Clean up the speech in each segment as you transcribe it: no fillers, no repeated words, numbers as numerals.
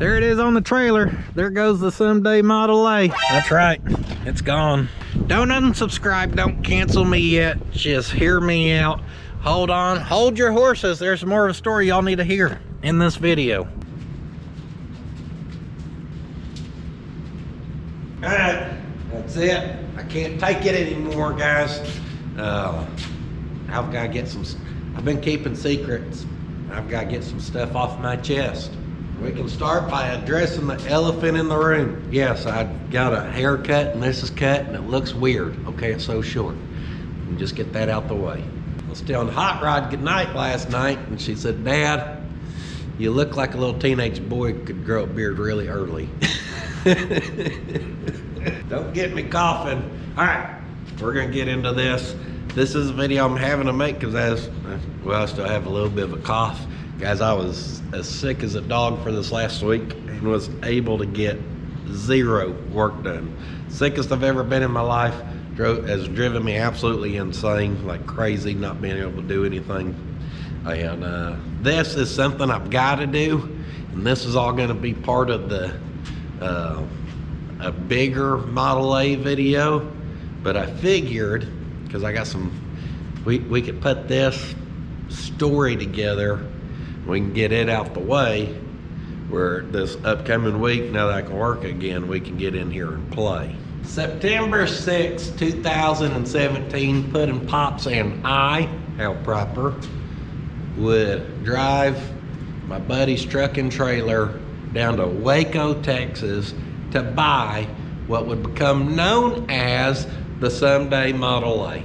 There it is on the trailer. There goes the Someday Model A. That's right, it's gone. Don't unsubscribe, don't cancel me yet. Just hear me out. Hold on, hold your horses. There's more of a story y'all need to hear in this video. All right, that's it. I can't take it anymore, guys. I've got to get some, I've been keeping secrets. I've got to get some stuff off my chest. We can start by addressing the elephant in the room. Yes, I got a haircut and this is cut and it looks weird. Okay, it's so short. And just get that out the way. I was telling Hot Rod goodnight last night and she said, Dad, you look like a little teenage boy could grow a beard really early. Don't get me coughing. All right, we're gonna get into this. This is a video I'm having to make because I still have a little bit of a cough. Guys, I was as sick as a dog for this last week and was able to get zero work done. Sickest I've ever been in my life. Has driven me absolutely insane, like crazy, not being able to do anything. And this is something I've got to do, and this is all going to be part of the a bigger Model A video. But I figured, because I got some, we could put this story together. We can get it out the way where this upcoming week, now that I can work again, we can get in here and play. September 6, 2017, Puddin' Pops and I, how proper, would drive my buddy's truck and trailer down to Waco, Texas to buy what would become known as the Someday Model A.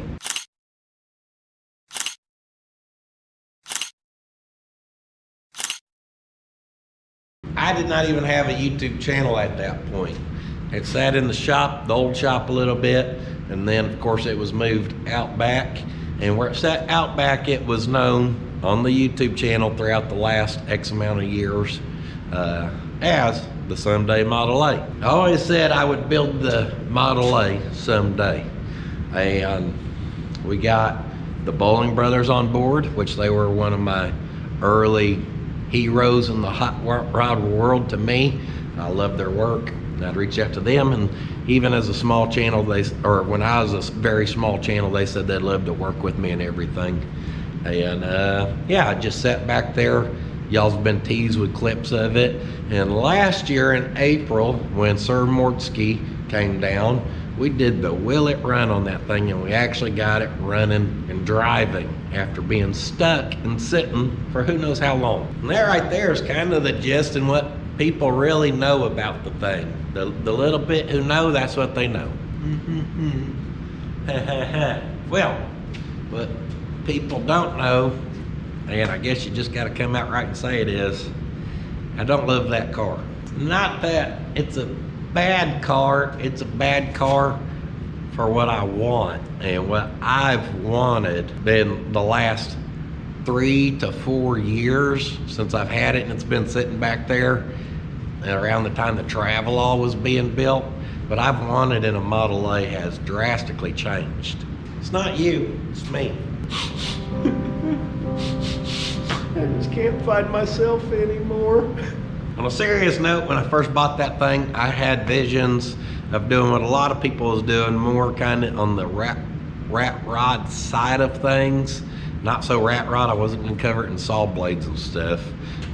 I did not even have a YouTube channel at that point. It sat in the shop, the old shop a little bit, and then of course it was moved out back. And where it sat out back, it was known on the YouTube channel throughout the last X amount of years as the Someday Model A. I always said I would build the Model A someday. And we got the Bowling Brothers on board, which they were one of my early heroes in the hot rod world to me. I love their work. I'd reach out to them, and even as a small channel, when I was a very small channel, they said they'd love to work with me and everything. And yeah, I just sat back there. Y'all's been teased with clips of it. And last year in April, when Sir Mortsky came down, we did the will it run on that thing, and we actually got it running and driving after being stuck and sitting for who knows how long. And that right there is kind of the gist and what people really know about the thing. The little bit who know, that's what they know. Well, what people don't know, and I guess you just got to come out right and say it is, I don't love that car. Not that it's a bad car, it's a bad car for what I want and what I've wanted in the last 3 to 4 years since I've had it, and it's been sitting back there around the time the Travelall was being built. But I've wanted in a Model A has drastically changed. It's not you, it's me. I just can't find myself anymore. On a serious note, when I first bought that thing, I had visions of doing what a lot of people was doing, more kind of on the rat rod side of things. Not so rat rod, I wasn't gonna cover it in saw blades and stuff.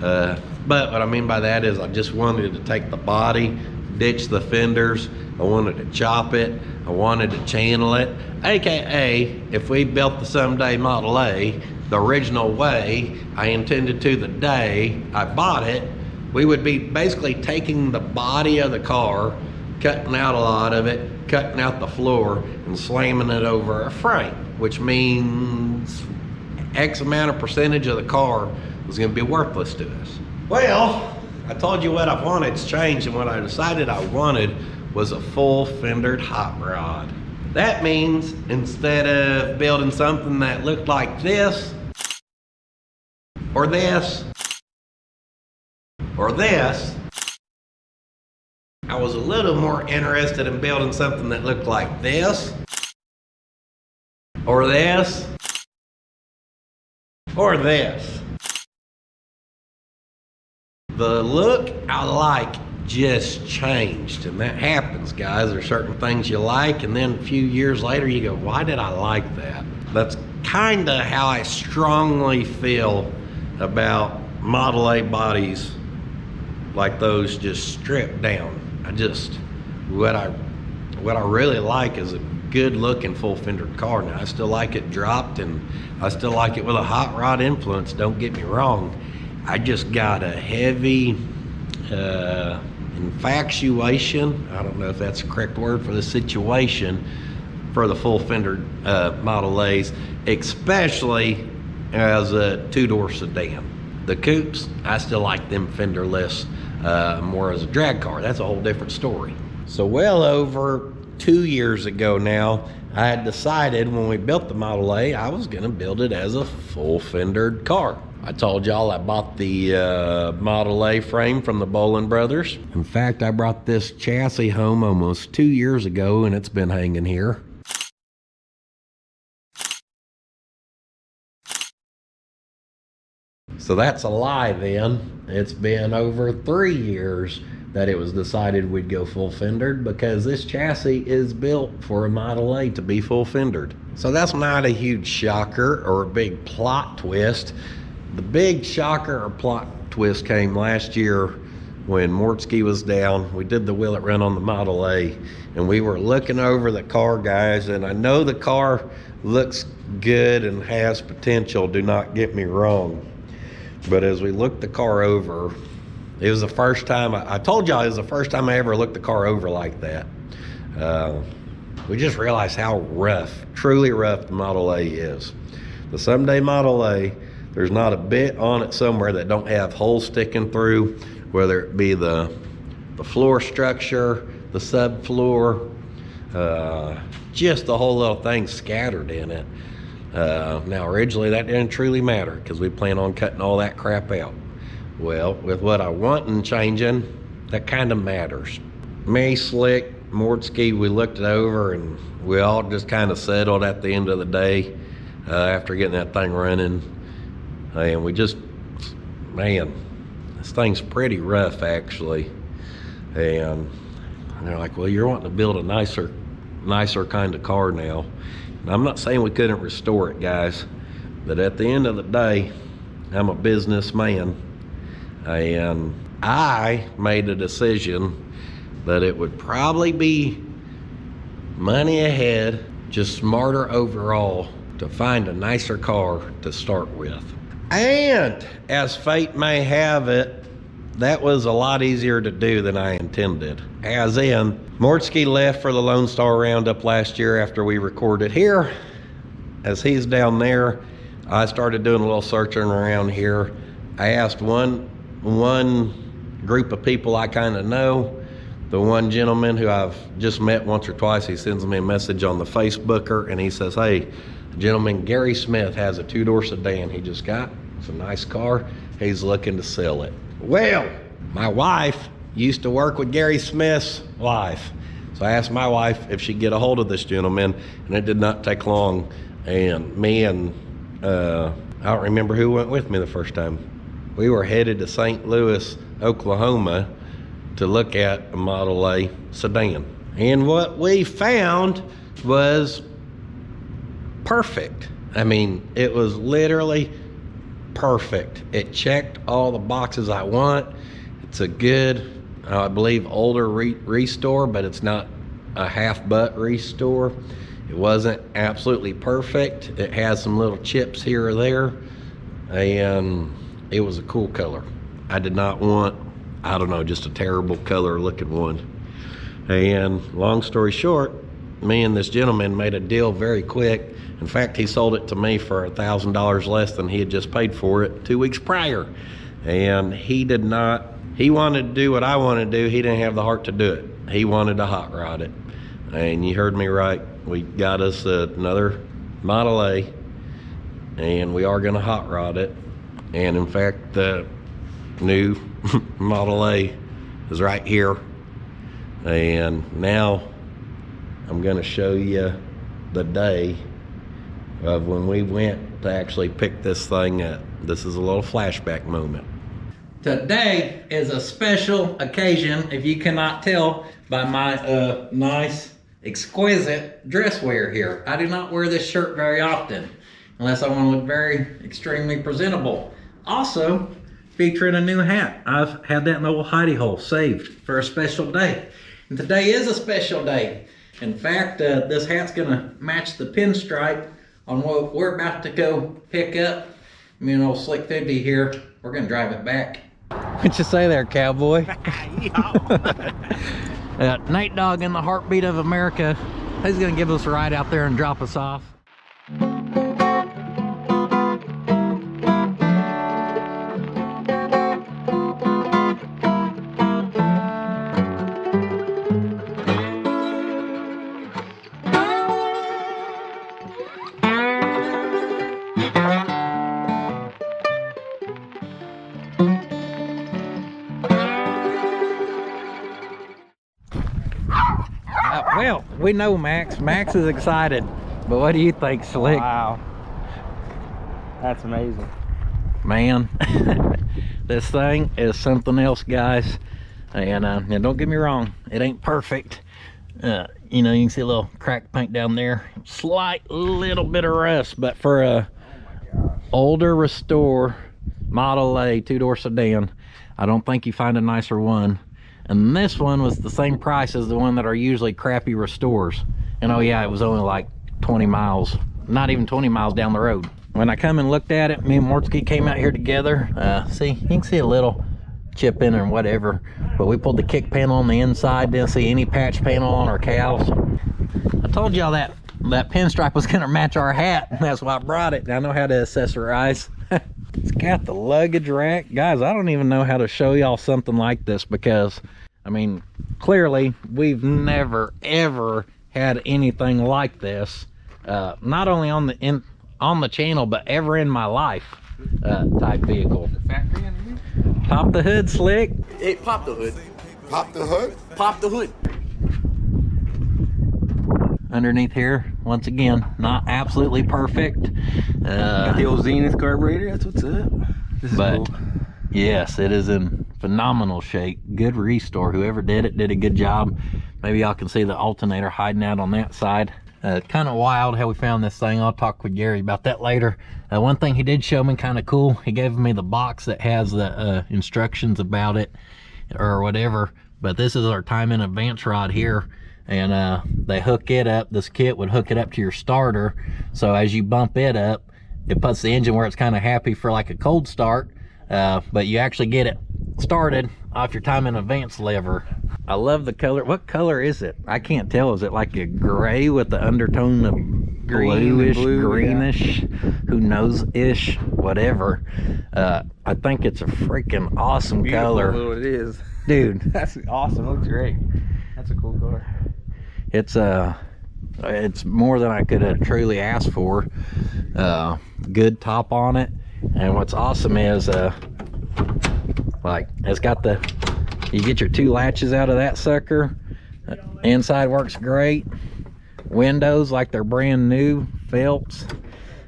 But what I mean by that is I just wanted to take the body, ditch the fenders, I wanted to chop it, I wanted to channel it. AKA, if we built the Someday Model A the original way I intended to the day I bought it, we would be basically taking the body of the car, cutting out a lot of it, cutting out the floor, and slamming it over a frame, which means X amount of percentage of the car was gonna be worthless to us. Well, I told you what I wanted's changed, and what I decided I wanted was a full fendered hot rod. That means instead of building something that looked like this, or this, or this, I was a little more interested in building something that looked like this, or this, or this. The look I like just changed, and that happens, guys. There's certain things you like, and then a few years later you go, why did I like that? That's kind of how I strongly feel about Model A bodies like those, just stripped down. What I really like is a good looking full fendered car. Now I still like it dropped, and I still like it with a hot rod influence, don't get me wrong. I just got a heavy infatuation, I don't know if that's the correct word for the situation, for the full fendered Model A's, especially as a two-door sedan. The coupes, I still like them fenderless more as a drag car. That's a whole different story. So well over 2 years ago now, I had decided when we built the Model A, I was gonna build it as a full fendered car. I told y'all I bought the Model A frame from the Bolin Brothers. In fact, I brought this chassis home almost 2 years ago, and it's been hanging here. So that's a lie then. It's been over 3 years that it was decided we'd go full fendered, because this chassis is built for a Model A to be full fendered. So that's not a huge shocker or a big plot twist. The big shocker or plot twist came last year when Mortski was down. We did the Will It Run on the Model A, and we were looking over the car, guys, and I know the car looks good and has potential, do not get me wrong. But as we looked the car over, it was the first time, I told y'all it was the first time I ever looked the car over like that. We just realized how rough, truly rough the Model A is. The someday Model A, there's not a bit on it somewhere that don't have holes sticking through, whether it be the floor structure, the subfloor, just the whole little thing scattered in it. Now originally that didn't truly matter, because we plan on cutting all that crap out. Well, with what I want and changing, that kind of matters. Me, Slick, Mortski, we looked it over, and we all just kind of settled at the end of the day after getting that thing running. And we just, man, this thing's pretty rough actually. And they're like, well, you're wanting to build a nicer kind of car now. And I'm not saying we couldn't restore it, guys, but at the end of the day, I'm a businessman, and I made a decision that it would probably be money ahead, just smarter overall, to find a nicer car to start with. And as fate may have it, that was a lot easier to do than I intended. As in, Mortski left for the Lone Star Roundup last year after we recorded here. As he's down there, I started doing a little searching around here. I asked one group of people I kind of know. The one gentleman who I've just met once or twice, he sends me a message on the Facebooker, and he says, hey, the gentleman Gary Smith has a two-door sedan he just got. It's a nice car. He's looking to sell it. Well, my wife used to work with Gary Smith's wife. So I asked my wife if she'd get a hold of this gentleman, and it did not take long. And me and, I don't remember who went with me the first time. We were headed to St. Louis, Oklahoma to look at a Model A sedan. And what we found was perfect. I mean, it was literally perfect. It checked all the boxes I want. It's a good, I believe, older restore, but it's not a half-butt restore. It wasn't absolutely perfect. It has some little chips here or there, and it was a cool color. I did not want, I don't know, just a terrible color looking one. And long story short, me and this gentleman made a deal very quick. In fact, he sold it to me for $1,000 less than he had just paid for it 2 weeks prior. And he wanted to do what I wanted to do. He didn't have the heart to do it. He wanted to hot rod it. And you heard me right. We got us another Model A, and we are gonna hot rod it. And in fact, the new Model A is right here. And now I'm gonna show you the day of when we went to actually pick this thing up. This is a little flashback moment. Today is a special occasion, if you cannot tell by my nice, exquisite dress wear here. I do not wear this shirt very often, unless I want to look very extremely presentable. Also, featuring a new hat. I've had that in the old hidey hole saved for a special day. And today is a special day. In fact, this hat's gonna match the pinstripe on what we're about to go pick up. Me and old Slick 50 here, we're gonna drive it back. What you say there, cowboy? Nate Dogg in the heartbeat of America. He's gonna give us a ride out there and drop us off. Well, we know Max. Max is excited. But what do you think, Slick? Wow. That's amazing. Man, this thing is something else, guys. And don't get me wrong, it ain't perfect. You know, you can see a little crack paint down there. Slight little bit of rust, but for a older Restore Model A two-door sedan, I don't think you find a nicer one. And this one was the same price as the one that are usually crappy Restores. And oh yeah, it was only like 20 miles, not even 20 miles down the road. When I come and looked at it, me and Mortsky came out here together. See, you can see a little chip in or whatever, but we pulled the kick panel on the inside, didn't see any patch panel on our cows. I told y'all that pinstripe was gonna match our hat, and that's why I brought it. I know how to accessorize. It's got the luggage rack. Guys, I don't even know how to show y'all something like this, because I mean, clearly we've never ever had anything like this, not only on the channel, but ever in my life, type vehicle. Factory in here? Pop the hood, Slick. Hey, pop the hood. Pop the hood? Pop the hood. Underneath here, once again, not absolutely perfect. Got the old Zenith carburetor, that's what's up. This is But cool. yes, it is in phenomenal shape. Good restore. Whoever did it did a good job. Maybe y'all can see the alternator hiding out on that side. Kind of wild how we found this thing. I'll talk with Gary about that later. One thing he did show me kind of cool, he gave me the box that has the instructions about it or whatever, but this is our time in advance rod here, and they hook it up. This kit would hook it up to your starter, so as you bump it up, it puts the engine where it's kind of happy for like a cold start, but you actually get it started off your time in advance lever. I love the color. What color is it? I can't tell. Is it like a gray with the undertone of bluish, greenish, yeah. Who knows ish, whatever. I think it's a freaking awesome color. What it is, dude. That's awesome. Looks great. That's a cool car. It's more than I could have truly asked for. Good top on it, and what's awesome is like it's got you get your two latches out of that sucker. Inside works great. Windows like they're brand new. Felts.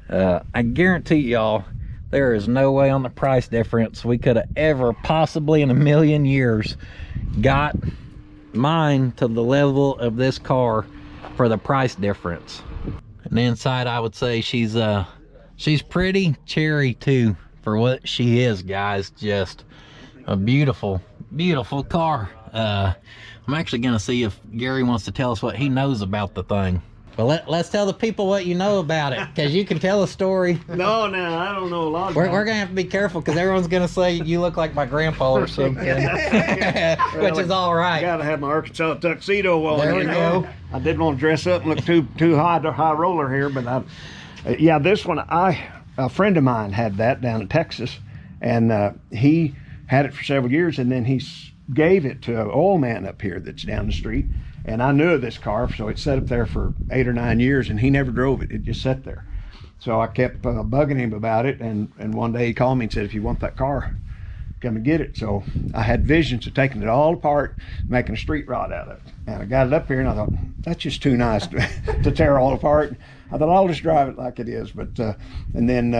I guarantee y'all there is no way on the price difference we could have ever possibly in a million years got mine to the level of this car for the price difference. And inside, I would say she's pretty cherry too for what she is, guys. Just a beautiful car. I'm actually gonna see if Gary wants to tell us what he knows about the thing. Well, let's tell the people what you know about it, because you can tell a story. No, I don't know a lot about We're gonna have to be careful, because everyone's gonna say you look like my grandpa or something. Which is all right. I gotta have my Arkansas tuxedo on. There we go. I didn't want to dress up and look too high roller here, but yeah, this one, a friend of mine had that down in Texas, and he had it for several years, and then he gave it to an oil man up here that's down the street. And I knew of this car, so it sat up there for 8 or 9 years, and he never drove it. It just sat there. So I kept bugging him about it, and one day he called me and said, if you want that car, come and get it. So I had visions of taking it all apart, making a street rod out of it. And I got it up here, and I thought, that's just too nice to tear all apart. I thought, I'll just drive it like it is. But and then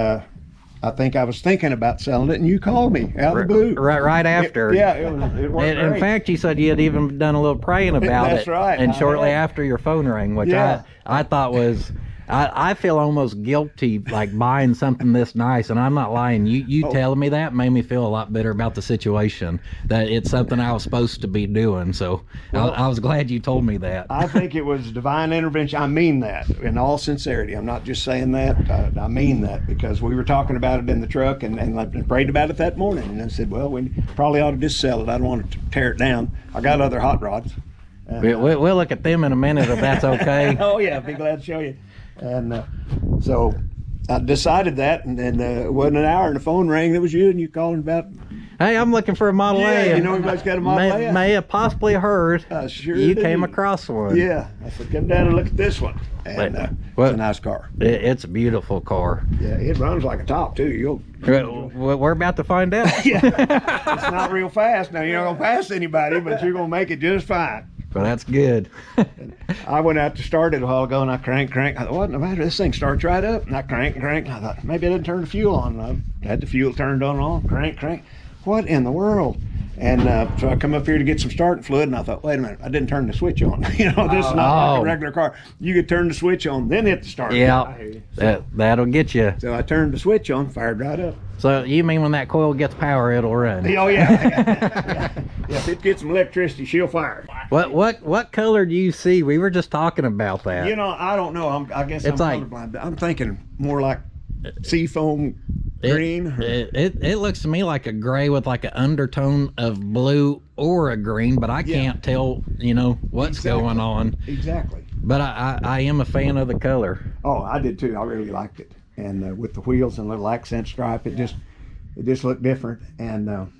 I think I was thinking about selling it, and you called me out of the blue. Right after. It worked In great. fact, you said you had even done a little praying about it. That's right. And I shortly had. after your phone rang, which Yeah. I thought was, I feel almost guilty like buying something this nice, and I'm not lying. You telling me that made me feel a lot better about the situation. That it's something I was supposed to be doing. So I was glad you told me that. I think it was divine intervention. I mean that in all sincerity. I'm not just saying that. I mean that because we were talking about it in the truck and I prayed about it that morning. And I said, well, we probably ought to just sell it. I don't want to tear it down. I got other hot rods. We'll look at them in a minute if that's okay. Oh, yeah. I'd be glad to show you. And so I decided that. And then it wasn't an hour and the phone rang. It was you and you calling about. Hey, I'm looking for a Model A. You know anybody's got a Model A? May have possibly heard Sure you did. came across one. Yeah. I said, come down and look at this one. And it's a nice car. It's a beautiful car. Yeah, it runs like a top too. We're about to find out. Yeah, it's not real fast. Now you're not gonna pass anybody, but you're gonna make it just fine. Well, that's good. I went out to start it a while ago, and I crank. I thought, what? No matter, this thing starts right up, and I crank. And I thought maybe I didn't turn the fuel on. And I had the fuel turned on. Crank. What in the world? And so I come up here to get some starting fluid, and I thought, wait a minute, I didn't turn the switch on. This is not like a regular car. You could turn the switch on, then hit the start. Yeah, that'll get you. So I turned the switch on, fired right up. So you mean when that coil gets power, it'll run? Oh yeah. If it gets some electricity, she'll fire. What color do you see? We were just talking about that. You know, I don't know. I guess It's I'm like- colorblind. But I'm thinking more like seafoam green. It looks to me like a gray with like an undertone of blue or a green, but I can't tell, what's going on. Exactly. But I am a fan of the color. Oh, I did too. I really liked it. And with the wheels and little accent stripe, it just looked different. And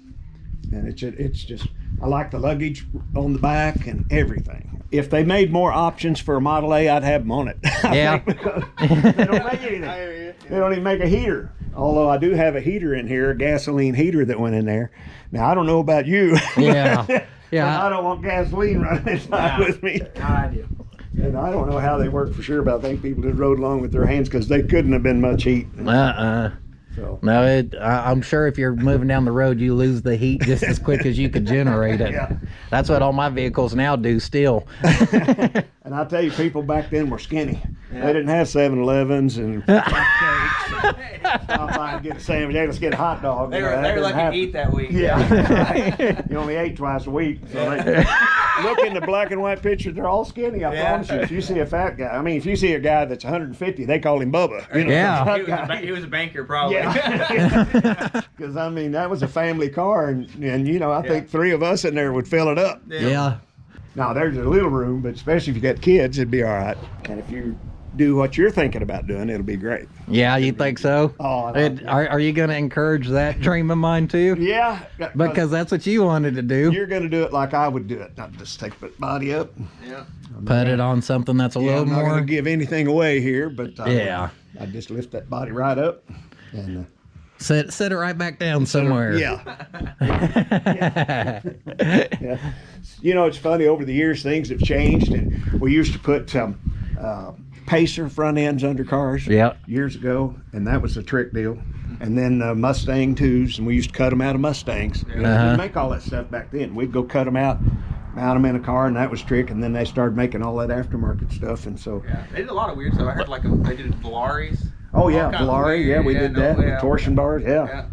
it's just, I like the luggage on the back and everything. If they made more options for a Model A, I'd have them on it. Yeah. Because they don't make anything. They don't even make a heater. Although I do have a heater in here, a gasoline heater that went in there. Now, I don't know about you. Yeah. But I don't want gasoline running inside with me. I do. And I don't know how they work for sure, but I think people just rode along with their hands because they couldn't have been much heat. So. No, I'm sure if you're moving down the road, you lose the heat just as quick as you could generate it. Yeah. That's what all my vehicles now do still. And I tell you, people back then were skinny. They didn't have 7-Elevens and cupcakes. Stop by and get a sandwich. Hey, let's get a hot dog. They were lucky to eat that week. Yeah. You only ate twice a week. So look in the black and white pictures, they're all skinny. I promise you. If you see a fat guy, if you see a guy that's 150, they call him Bubba. Yeah. He was a banker, probably. Yeah. Because, that was a family car. And I think 3 of us in there would fill it up. Yeah. Now, there's a little room, but especially if you got kids, it'd be all right. And if you do what you're thinking about doing, it'll be great. Yeah, you think so? Oh, Are you going to encourage that dream of mine too? Yeah. Because that's what you wanted to do. You're going to do it like I would do it. Not just take the body up. Yeah. Put it on something that's a little I'm not more. going to give anything away here, but Yeah. I just lift that body right up. And Set it right back down somewhere. yeah. It's funny, over the years, things have changed. And we used to put Pacer front ends under cars years ago, and that was a trick deal. And then Mustang 2s, and we used to cut them out of Mustangs. We didn't make all that stuff back then. We'd go cut them out, mount them in a car, and that was trick. And then they started making all that aftermarket stuff, and so. Yeah, they did a lot of weird stuff. I heard they did Valaris. Oh yeah, Valari. Yeah, we did that. Yeah. Torsion bars. Yeah.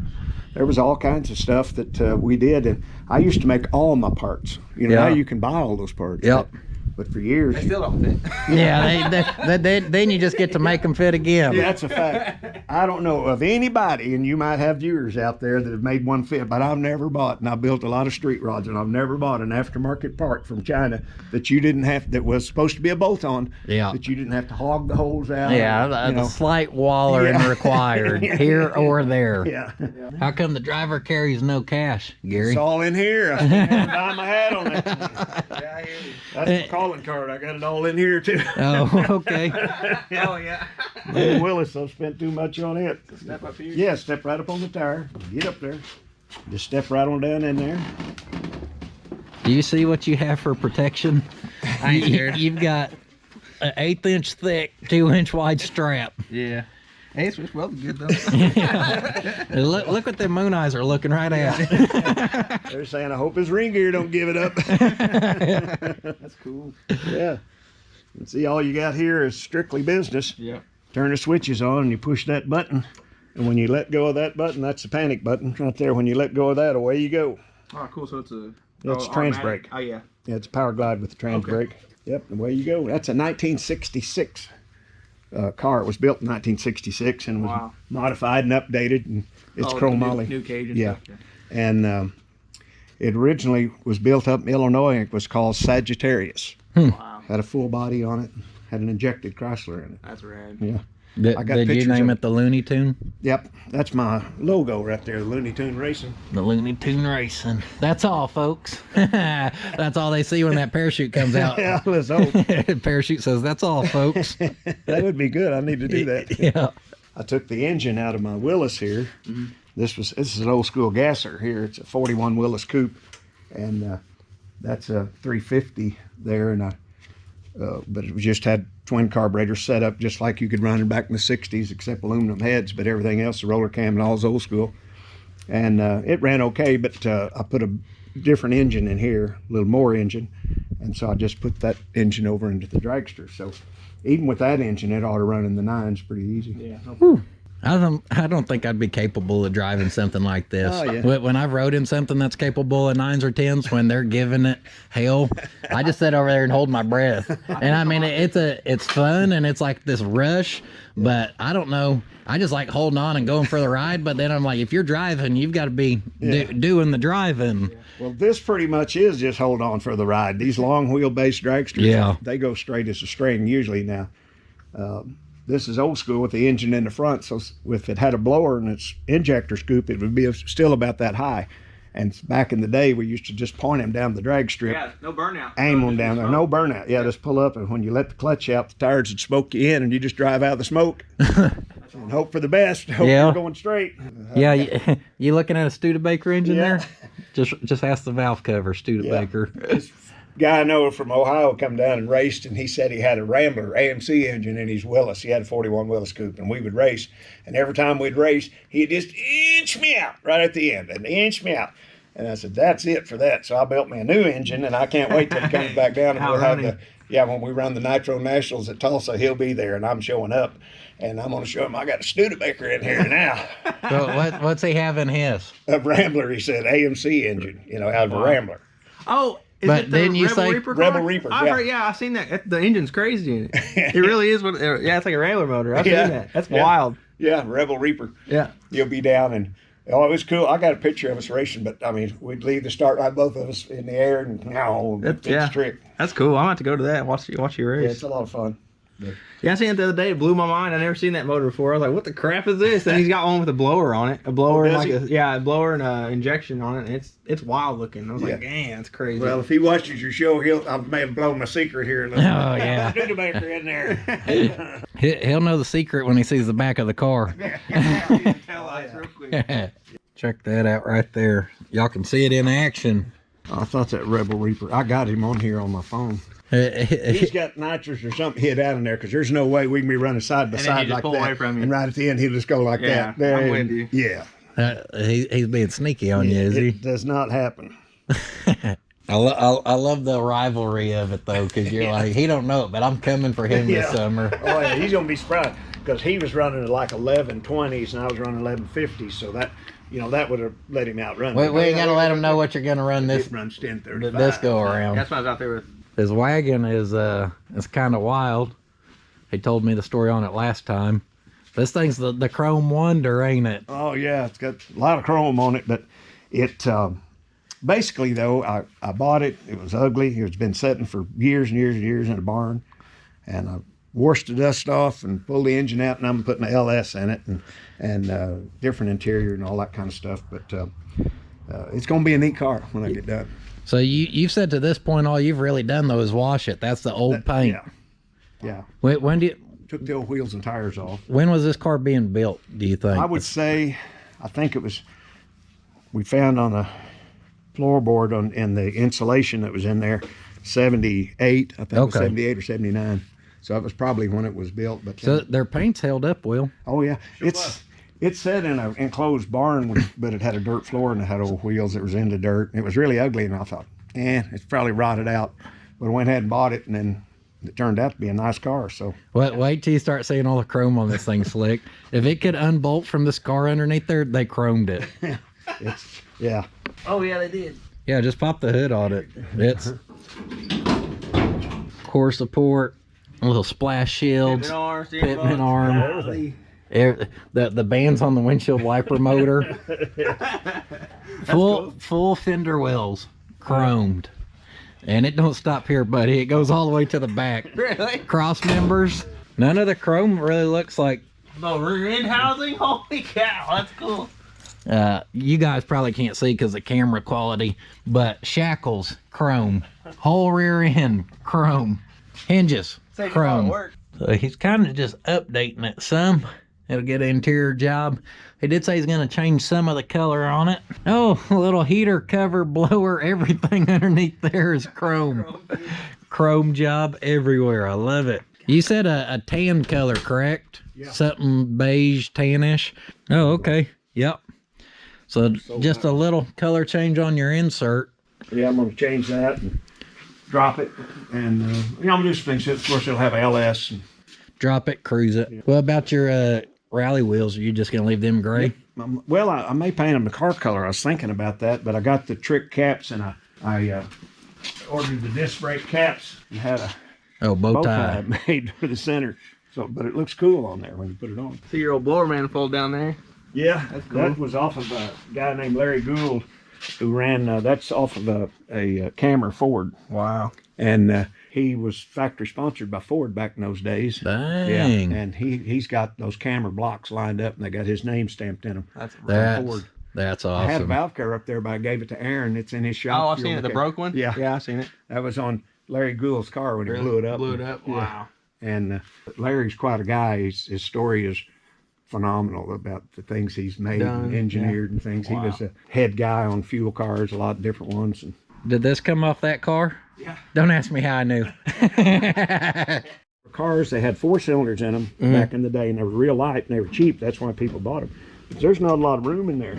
There was all kinds of stuff that we did, and I used to make all my parts. Now you can buy all those parts. Yep. But for years, They still don't fit. Yeah, then you just get to make them fit again. yeah, that's a fact. I don't know of anybody, and you might have viewers out there that have made one fit, but I've never bought, and I built a lot of street rods, and I've never bought an aftermarket part from China that you didn't have, that was supposed to be a bolt-on, that you didn't have to hog the holes out. Yeah, the slight wallering required here or there. Yeah. How come the driver carries no cash, Gary? It's all in here. I can't buy my hat on it. Yeah, I hear you. That's my calling card. I got it all in here too. Oh, okay. Oh, yeah. Willis, I've spent too much on it. Step up here. Yeah, step right up on the tire. Get up there. Just step right on down in there. Do you see what you have for protection? I ain't scared. You've got an 1/8 inch thick, 2 inch wide strap. Yeah. Hey, it's well good though. Yeah. Look what them moon eyes are looking right at. They're saying, I hope his ring gear don't give it up. That's cool. Yeah. And see, all you got here is strictly business. Yeah. Turn the switches on and you push that button. And when you let go of that button, that's the panic button right there. When you let go of that, away you go. Oh, cool. So it's a. That's trans automatic? brake. Oh yeah. Yeah, it's a power glide with the trans Okay. brake. Yep, away you go. That's a 1966 car. It was built in 1966 and was Wow. modified and updated. And it's Oh, chrome the moly. New cage and Yeah. stuff. And it originally was built up in Illinois. It was called Sagittarius. Wow. Had a full body on it. Had an injected Chrysler in it. That's rad. Yeah. Did, I got did you pictures name of it the Looney Tune? Yep, that's my logo right there, Looney Tune Racing. The Looney Tune Racing. That's all, folks. That's all they see when that parachute comes out. Yeah, let's hope. Parachute says, "That's all, folks." That would be good. I need to do that. Yeah. I took the engine out of my Willis here. This is an old school gasser here. It's a 41 Willis coupe, and that's a 350 there, and but it just had twin carburetors set up just like you could run it back in the 60s, except aluminum heads, but everything else, the roller cam and all is old school. And it ran okay, but I put a different engine in here, a little more engine, and so I just put that engine over into the dragster. So even with that engine, it ought to run in the 9s pretty easy. Yeah. I don't think I'd be capable of driving something like this. Oh, yeah. When I've rode in something that's capable of 9s or 10s, when they're giving it hell, I just sit over there and hold my breath. And I mean, it's fun and it's like this rush, but I don't know. I just like holding on and going for the ride. But then I'm like, if you're driving, you've got to be doing the driving. Well, this pretty much is just hold on for the ride. These long wheelbase dragsters, Yeah. they go straight as a string usually now. This is old school with the engine in the front, so if it had a blower and its injector scoop, it would be still about that high. And back in the day, we used to just point them down the drag strip, Yeah. No burnout. aim No, them just down there, smoke. no burnout. Yeah, just pull up, and when you let the clutch out, the tires would smoke you in, and you just drive out the smoke and hope for the best. Hope Yeah. you're going straight. Yeah, you looking at a Studebaker engine Yeah. there? Just ask the valve cover, Studebaker. This guy I know from Ohio come down and raced, and he said he had a Rambler AMC engine in his Willis. He had a 41 Willis coupe, and we would race. And every time we'd race, he'd just inch me out right at the end, and inch me out. And I said, that's it for that. So I built me a new engine, and I can't wait till it comes back down. And we'll have when we run the Nitro Nationals at Tulsa, he'll be there, and I'm showing up. And I'm going to show him I got a Studebaker in here now. So what's he have in his? A Rambler, he said, AMC engine, out of a Rambler. Oh, is But it the didn't you Rebel say- Reaper Rebel car? Reaper, I've yeah. heard, yeah, I've seen that. The engine's crazy in it. It really is. Yeah, it's like a Wrangler motor. I've Yeah. seen that. That's Yeah. wild. Yeah, Rebel Reaper. Yeah. You'll be down, and it was cool. I got a picture of us racing, but I mean, we'd leave the start line, both of us in the air, and it's yeah. trick. That's cool. I'm about to go to that and watch you Yeah, race. it's a lot of fun. Yeah, I seen it the other day. It blew my mind. I never seen that motor before. I was like, "What the crap is this?" And he's got one with a blower on it. A blower, Oh, and does a blower and a injection on it. And it's wild looking. I was like, Yeah. "Damn, that's crazy." Well, if he watches your show, I may have blown my secret here a little bit. Oh, yeah. Studebaker in there. He'll know the secret when he sees the back of the car. Check that out right there. Y'all can see it in action. I thought that Rebel Reaper. I got him on here on my phone. He's got nitrous or something hid out in there, because there's no way we can be running side by And then side he just like pull that. away from you. And right at the end, he'll just go like Yeah, that. There, I'm with you. Yeah. He's being sneaky on you, is he? It does not happen. I love the rivalry of it though, because you're like, he don't know it, but I'm coming for him this summer. Oh yeah, he's gonna be surprised, because he was running at like 1120s and I was running 1150s, so that that would have let him outrun. We ain't gotta let him know what you're gonna run this It runs 1035. this go around. That's what I was out there with. His wagon is kind of wild. He told me the story on it last time. This thing's the Chrome Wonder, ain't it? Oh yeah, it's got a lot of chrome on it, but it basically though, I bought it. It was ugly. It's been sitting for years and years and years in a barn, and I washed the dust off and pulled the engine out, and I'm putting an LS in it and different interior and all that kind of stuff. But it's gonna be a neat car when I get done. So you've said to this point all you've really done though is wash it. That's the old paint. Yeah. When Took the old wheels and tires off. when was this car being built, do you think? I would say, I think it was, we found on the floorboard in the insulation that was in there, 78, I think it was Okay. 78 or 79. So it was probably when it was built. But So their paint's held up well. oh yeah, it's set in an enclosed barn, but it had a dirt floor and it had old wheels that was in the dirt. It was really ugly, and I thought, it's probably rotted out. But I went ahead and bought it, and then it turned out to be a nice car. So Wait till you start seeing all the chrome on this thing, Slick. If it could unbolt from the scar underneath there, they chromed it. yeah. Oh yeah, they did. Yeah, just pop the hood on it. It's core support, little splash shields, pitman arm. The bands on the windshield wiper motor. Full fender wells, chromed. And it don't stop here, buddy. It goes all the way to the back. Really? Cross members. None of the chrome really looks like. The rear end housing? Holy cow, that's cool. You guys probably can't see because of camera quality, but shackles, chrome. Whole rear end, chrome. Hinges, chrome. So he's kind of just updating it some. It'll get an interior job. He did say he's going to change some of the color on it. Oh, a little heater, cover, blower, everything underneath there is chrome. Chrome job everywhere. I love it. You said a tan color, correct? Yeah. Something beige, tannish. Oh, okay. Yep. So just a little color change on your insert. Yeah, I'm going to change that and drop it. And, I'm going to do some things. Of course, it'll have LS. And, Drop it, cruise it. What about your rally wheels? Are you just going to leave them gray? well, I may paint them the car color. I was thinking about that, but I got the trick caps, and I ordered the disc brake caps and had a Bow tie. made for the center. So, but it looks cool on there when you put it on. See your old blower manifold down there? Yeah, That's cool. that was off of a guy named Larry Gould, who ran. That's off of a Cammer Ford. Wow. And he was factory sponsored by Ford back in those days. Dang. Yeah, and he's got those Cammer blocks lined up, and they got his name stamped in them. That's I had a awesome. valve cover up there, but I gave it to Aaron. It's in his shop. Oh, I've If you seen it. wanna The look broke one? Yeah. Yeah, I've seen it. That was on Larry Gould's car when he blew it up. Blew it up? Yeah. Wow. And Larry's quite a guy. His story is phenomenal about the things he's made Done, and engineered and things. Wow. He was a head guy on fuel cars, a lot of different ones. And Did this come off that car? Yeah. Don't ask me how I knew. cars, they had 4 cylinders in them back in the day, and they were real light and they were cheap. That's why people bought them. But there's not a lot of room in there.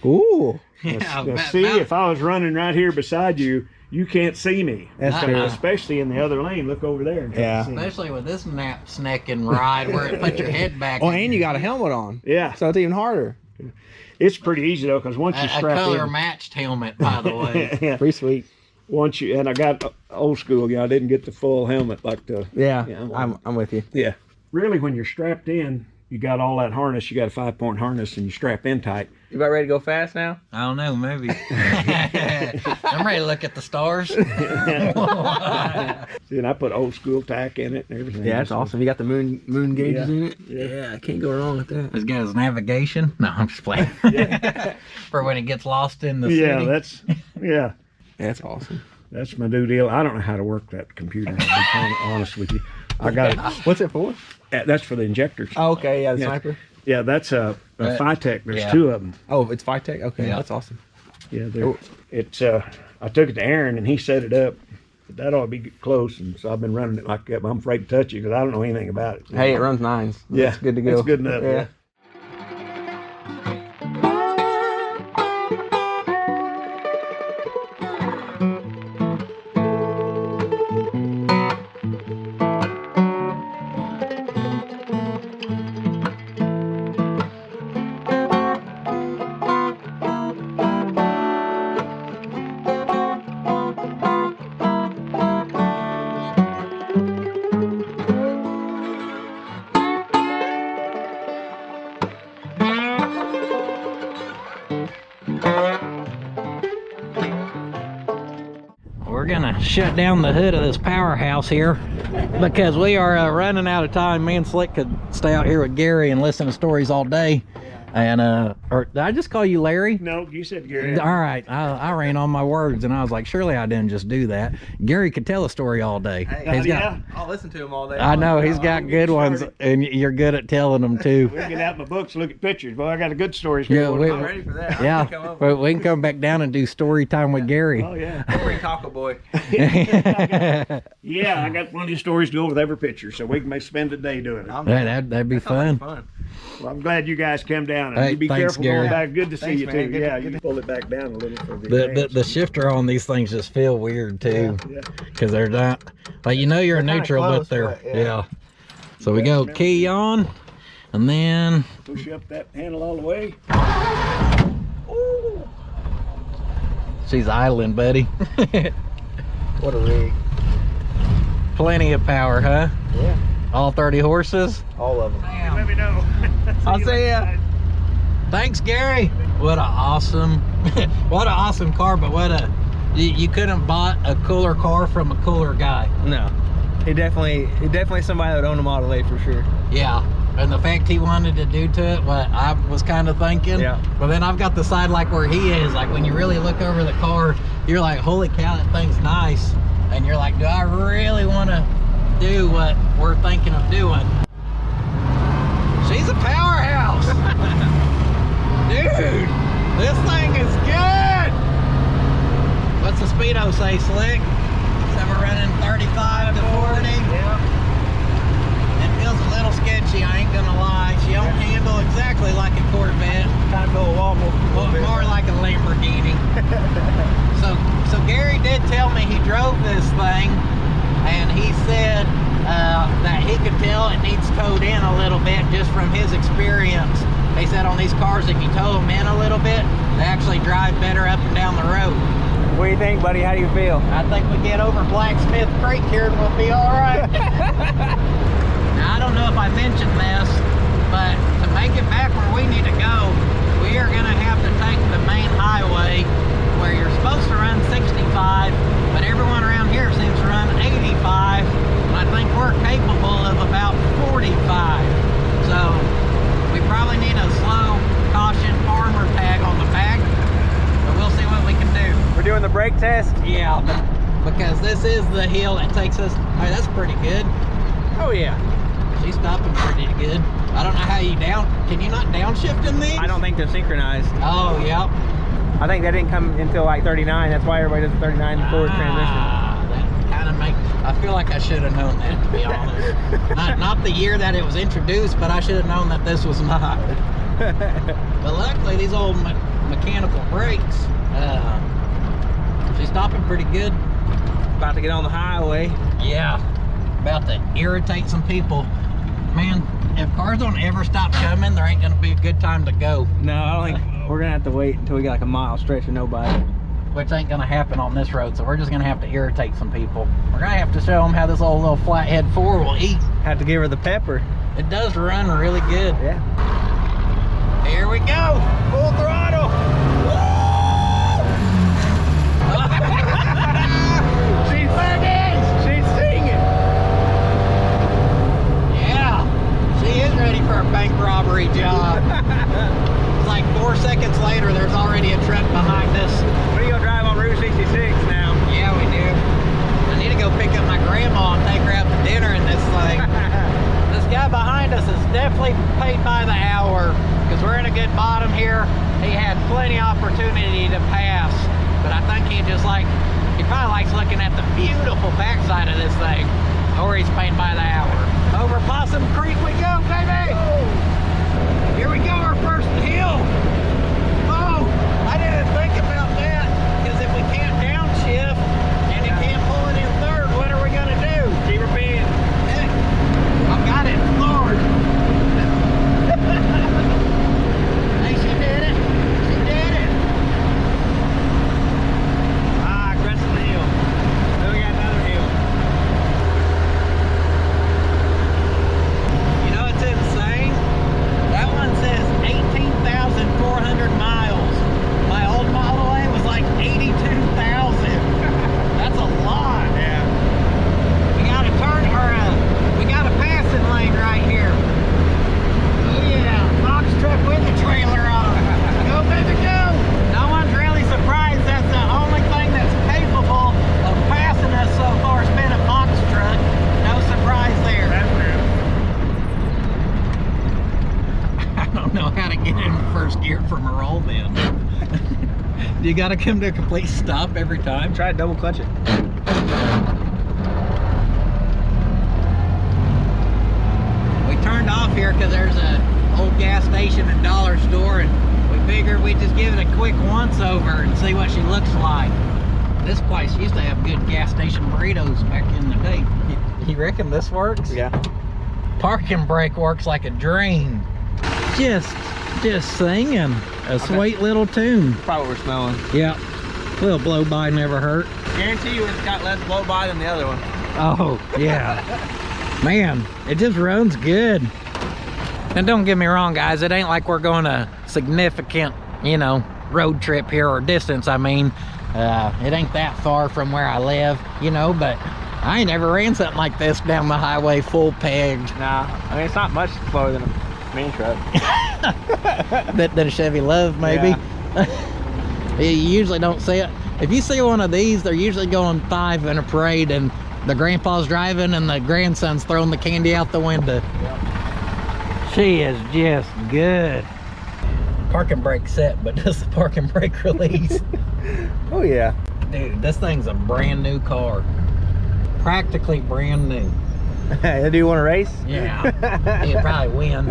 Ooh. If I was running right here beside you, you can't see me. That's true. Especially in the other lane. Look over there. Yeah. Especially with this nap snacking ride where it puts your head back. Oh, and you got a helmet on. Yeah. So it's even harder. It's pretty easy though, because once you a strap color in, matched helmet, by the way. yeah. Pretty sweet. Once you, and I got old school. I didn't get the full helmet like the. Yeah. Yeah. I'm with you. Yeah. Really, when you're strapped in, you got all that harness. You got a 5-point harness, and you strap in tight. You about ready to go fast now? I don't know, maybe. I'm ready to look at the stars. See, and I put old school tack in it and everything. Yeah, that's awesome. You got the moon gauges Yeah. in it. Yeah, I can't go wrong with that. As good as navigation. No, I'm just playing. For when it gets lost in the Yeah, city. That's awesome. That's my new deal. I don't know how to work that computer. To be honest with you, I got it. What's it for? That's for the injectors. Oh, okay. Yeah, the Yeah. sniper. Yeah, that's a Phytech. There's yeah. 2 of them. Oh, it's Phytech. Okay, Yeah. that's awesome. Yeah, it's. I took it to Aaron and he set it up. But that ought to be close, and so I've been running it like that. But I'm afraid to touch it because I don't know anything about it. Hey, it runs 9s. Yeah, That's good to go. It's good enough. Yeah. We're gonna shut down the hood of this powerhouse here because we are running out of time. Me and Slick could stay out here with Gary and listen to stories all day. And or did I just call you Larry? No, you said Gary. All right, I ran on my words, and I was like, surely I didn't just do that. Gary could tell a story all day. Hey, He's got, I'll listen to him all day. I know he's got good ones, and you're good at telling them too. We can get out my books, look at pictures. Boy, I got a good stories. Yeah, I'm ready for that. Yeah, but we can come back down and do story time with Gary. Oh yeah. Bring Taco Boy. Yeah, I got plenty of stories to go with every picture, so we can spend a day doing it. That'd be fun. Well, I'm glad you guys came down. And Hey, you be thanks, careful Gary. going back. Good to see Thanks, you man. too. Good Yeah, to- you can pull it back down a little for The shifter on these things just feel weird too, Yeah. because they're not like you're They're kinda neutral, close, but they're but, yeah. So we go key on, and then Push up that handle all the way. she's idling, buddy. What a rig. Plenty of power, huh? Yeah. All 30 horses. All of them. Let me know. I'll see ya. Thanks, Gary. What an awesome, what an awesome car, but what a you couldn't bought a cooler car from a cooler guy. No. He definitely somebody that would own a Model A for sure. Yeah, and the fact he wanted to do to it, what I was kind of thinking. Yeah. But then I've got the side like where he is, like when you really look over the car, you're like, holy cow, that thing's nice. And you're like, do I really want to do what we're thinking of doing? She's a powerhouse. Dude, this thing is good. What's the speedo say, Slick? So we're running 35 to 40. Yeah. It feels a little sketchy, I ain't gonna lie. She don't handle exactly like a Corvette. Kind of a wobble. More like a Lamborghini. So Gary did tell me he drove this thing, and he said that he could tell it needs towed in a little bit just from his experience. He said on these cars, if you tow them in a little bit, they actually drive better up and down the road. What do you think, buddy? How do you feel? I think we get over Blacksmith Creek here and we'll be all right. Now, I don't know if I mentioned this, but to make it back where we need to go, we are going to have to take the main highway where you're supposed to run 65, but everyone around here seems to run 85, and I think we're capable of about 45. So we probably need a slow caution farmer tag on the back, but we'll see what we can do. We're doing the brake test? Yeah, because this is the hill that takes us. Oh, that's pretty good. Oh yeah. She's stopping pretty good. I don't know how you can you not downshift in these? I don't think they're synchronized. Oh, yep. I think that didn't come until like 39. That's why everybody does the 39 forward transition. That kind of makes, I feel like I should have known that, to be honest. not the year that it was introduced, but I should have known that this was not. But luckily, these old mechanical brakes, she's stopping pretty good. About to get on the highway. Yeah, about to irritate some people. Man, if cars don't ever stop coming, there ain't gonna be a good time to go. No, I don't think we're gonna have to wait until we get like a mile stretch of nobody. Which ain't gonna happen on this road, so we're just gonna have to irritate some people. We're gonna have to show them how this old little flathead 4 will eat. Have to give her the pepper. It does run really good. Yeah. Here we go, full throttle. She's singing. Yeah, she is ready for a bank robbery job. It's like 4 seconds later, there's already a truck behind us. We're gonna drive on Route 66 now. Yeah, we do. I need to go pick up my grandma and take her out to dinner in this thing. This guy behind us is definitely paid by the hour because we're in a good bottom here. He had plenty of opportunity to pass, but I think he probably likes looking at the beautiful backside of this thing, or he's paying by the hour. Over Possum Creek we go, baby! Here we go, our first hill. Oh, I didn't think about that, because if we can't downshift and you can't pull it in third, what are we gonna do? Keep her pin. Heck, I've got it floored. Hey, she did it. She did it. Ah, cresting the hill. Then we got another hill. You know, it's insane. That one says 18,000 You gotta come to a complete stop every time. Try to double clutch it. We turned off here because there's a old gas station and dollar store, and we figured we'd just give it a quick once over and see what she looks like. This place used to have good gas station burritos back in the day. You reckon this works? Yeah. Parking brake works like a dream. Just singing a sweet little tune. Probably what we're smelling. Yeah, little blow by never hurt. Guarantee you it's got less blow by than the other one. Oh yeah, man, it just runs good. And don't get me wrong, guys, it ain't like we're going a significant, you know, road trip here, or distance. I mean, it ain't that far from where I live, you know, but I ain't ever ran something like this down the highway full pegged. Nah, I mean, it's not much slower than a mini truck. Than a Chevy Love, maybe. Yeah. You usually don't see it. If you see one of these, they're usually going 5 in a parade, and the grandpa's driving and the grandson's throwing the candy out the window. Yep. She is just good. Parking brake set, but does the parking brake release? Oh yeah. Dude, this thing's a brand new car. Practically brand new. Do you want to race? Yeah, you'd probably win.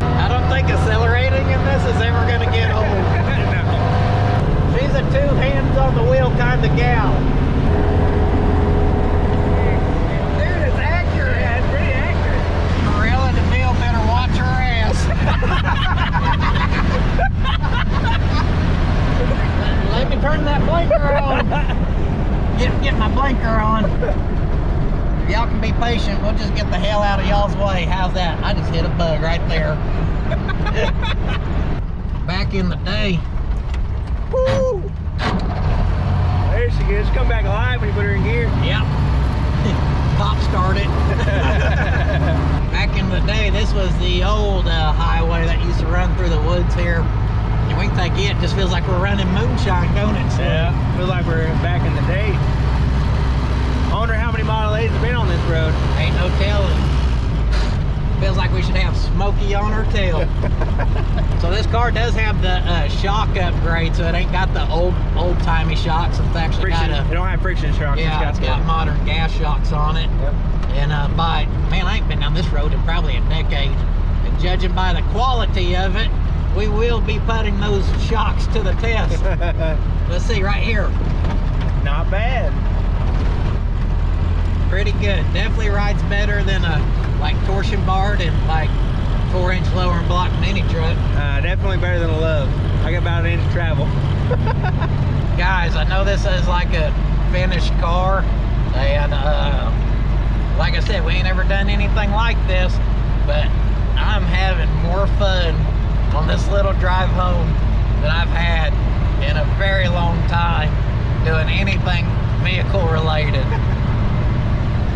I don't think accelerating in this is ever going to get old. No. She's a 2 hands on the wheel kind of gal. Dude, it's accurate. Yeah, it's pretty accurate. Marilla DeVille better watch her ass. Let me turn that blinker on. Get my blinker on. Y'all can be patient. We'll just get the hell out of y'all's way. How's that? I just hit a bug right there. Back in the day. Woo! There she goes. Come back alive when you put her in gear. Yep. Pop started. Back in the day, this was the old highway that used to run through the woods here. And we can take it. Just feels like we're running moonshine, don't it? Yeah. Feels like we're back in the day. I wonder how many Model A's have been on this road. Ain't no telling. Feels like we should have Smokey on our tail. So this car does have the shock upgrade, so it ain't got the old-timey shocks. It's actually Friction. got It don't have friction shocks. yeah, it's got modern gas shocks on it. Yep. And man, I ain't been down this road in probably a decade. And judging by the quality of it, we will be putting those shocks to the test. Let's see right here. Not bad. Pretty good. Definitely rides better than a like torsion barred and like 4-inch lower and block mini truck. Definitely better than a Love. I got about an inch of travel. Guys, I know this is like a finished car, and like I said, we ain't ever done anything like this, but I'm having more fun on this little drive home than I've had in a very long time doing anything vehicle related.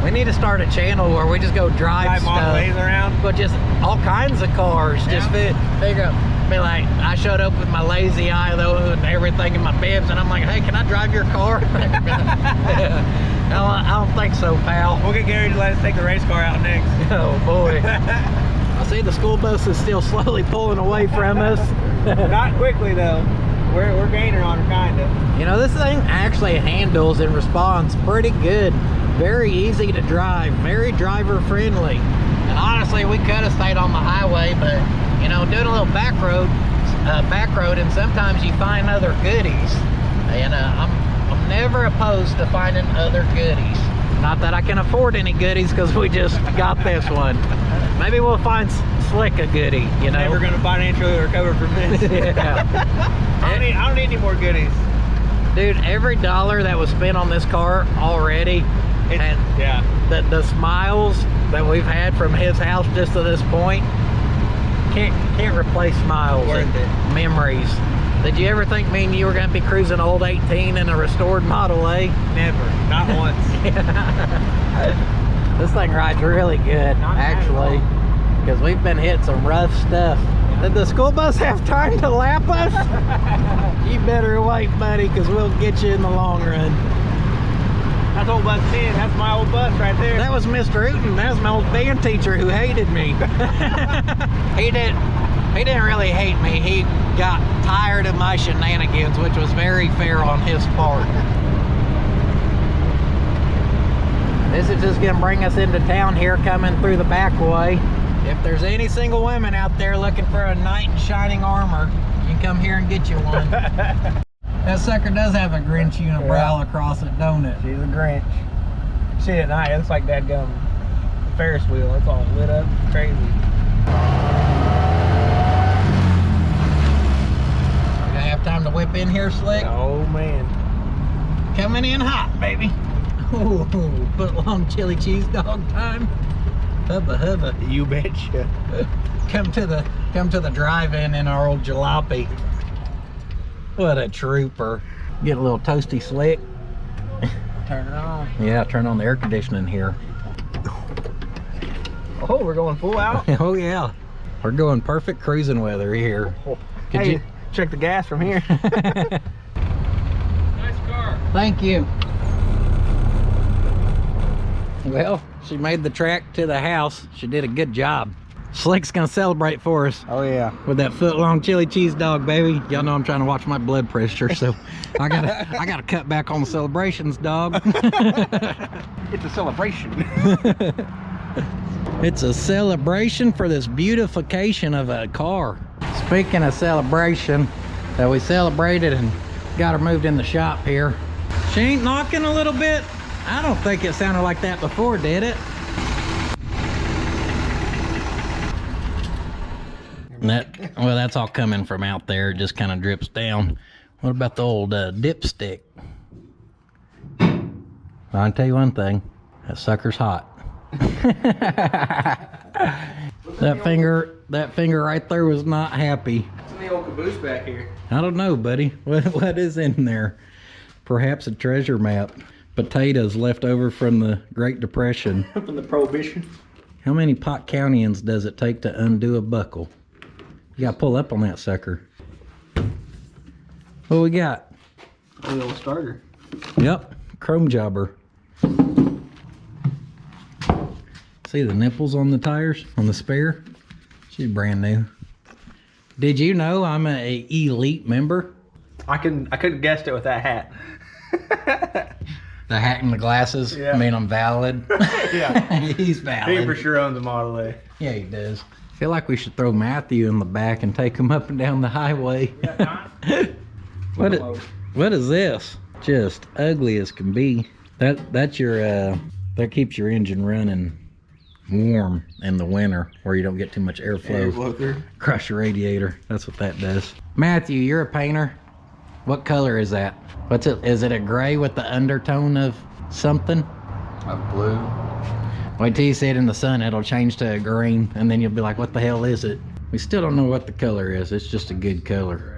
We need to start a channel where we just go drive stuff. Model A's around. But just all kinds of cars. Yeah. Just figure out. Be like, I showed up with my lazy eye though and everything in my bibs, and I'm like, hey, can I drive your car? I don't think so, pal. We'll get Gary to let us take the race car out next. Oh boy. I see the school bus is still slowly pulling away from us. Not quickly though. We're gaining on her, kind of. You know, this thing actually handles and responds pretty good. Very easy to drive, very driver friendly. And honestly, we could have stayed on the highway, but you know, doing a little back road, and sometimes you find other goodies. And I'm never opposed to finding other goodies. Not that I can afford any goodies because we just got this one. Maybe we'll find Slick a goodie, you know. Never gonna financially recover from this. Yeah. I don't need any more goodies. Dude, every dollar that was spent on this car already, and yeah, the smiles that we've had from his house just to this point can't replace smiles and memories. Did you ever think me and you were going to be cruising old 18 in a restored Model A? never, not once. This thing rides really good, actually, because we've been hitting some rough stuff. Did the school bus have time to lap us? You better wait, buddy, because we'll get you in the long run. That's old bus 10. That's my old bus right there. That was Mr. Hooten. That was my old band teacher who hated me. He didn't really hate me. He got tired of my shenanigans, which was very fair on his part. This is just gonna bring us into town here, coming through the back way. If there's any single women out there looking for a knight in shining armor, you can come here and get you one. That sucker does have a Grinch unibrow across it, don't it? She's a Grinch. See it at night, it looks like dadgum Ferris wheel. It's all lit up, crazy. We're gonna have time to whip in here, Slick. Oh man. Coming in hot, baby. Ooh, foot long chili cheese dog time. Hubba hubba. You betcha. Come to the drive-in in our old jalopy. What a trooper. Get a little toasty, Slick. Turn it on. Yeah, turn on the air conditioning here. Oh, we're going full out? Oh yeah. We're going perfect cruising weather here. Could Hey, you check the gas from here. Nice car. Thank you. Well, she made the track to the house. She did a good job. Slick's gonna celebrate for us Oh yeah. with that foot-long chili cheese dog, baby. Y'all know I'm trying to watch my blood pressure, so I gotta cut back on the celebrations, dog. It's a celebration. It's a celebration for this beautification of a car. Speaking of celebration, that we celebrated and got her moved in the shop here. She ain't knocking a little bit? I don't think it sounded like that before, did it? Well, that's all coming from out there. It just kind of drips down. What about the old dipstick? I'll tell you one thing. That sucker's hot. That finger right there was not happy. What's in the old caboose back here? I don't know, buddy. What is in there? Perhaps a treasure map. Potatoes left over from the Great Depression. From the Prohibition. How many Pot Countyans does it take to undo a buckle? You gotta pull up on that sucker. What we got? A little starter. Yep, chrome jobber. See the nipples on the tires, on the spare? She's brand new. Did you know I'm a elite member? I couldn't have guessed it with that hat. The hat and the glasses, Yeah. I mean, I'm valid. Yeah. He's valid. He for sure owns a Model A. Yeah, he does. I feel like we should throw Matthew in the back and take him up and down the highway. What is this? Just ugly as can be. That's your that keeps your engine running warm in the winter where you don't get too much airflow. Crush your radiator. That's what that does. Matthew, you're a painter. What color is that? What's it? Is it a gray with the undertone of something? Of blue. Wait till you see it in the sun, it'll change to a green, and then you'll be like, what the hell is it? We still don't know what the color is. It's just a good color.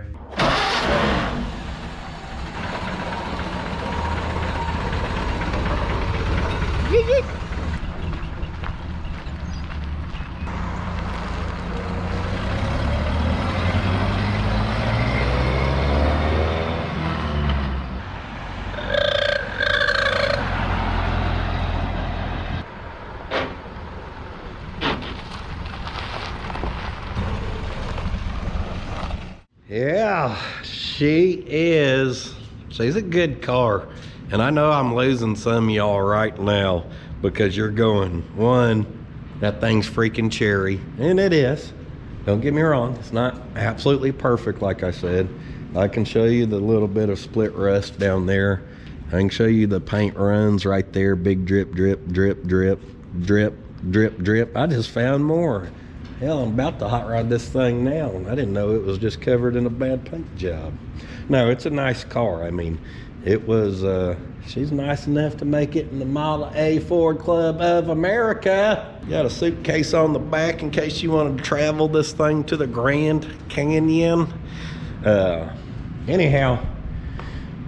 Yeah, she's a good car. And I know I'm losing some of y'all right now because you're going, one, that thing's freaking cherry. And it is. Don't get me wrong. It's not absolutely perfect, like I said. I can show you the little bit of split rust down there. I can show you the paint runs right there. Big drip, drip, drip, drip, drip, drip, drip. I just found more. Hell, I'm about to hot rod this thing now. I didn't know it was just covered in a bad paint job. No, it's a nice car. I mean, it was, she's nice enough to make it in the Model A Ford Club of America. Got a suitcase on the back in case you wanted to travel this thing to the Grand Canyon. Anyhow,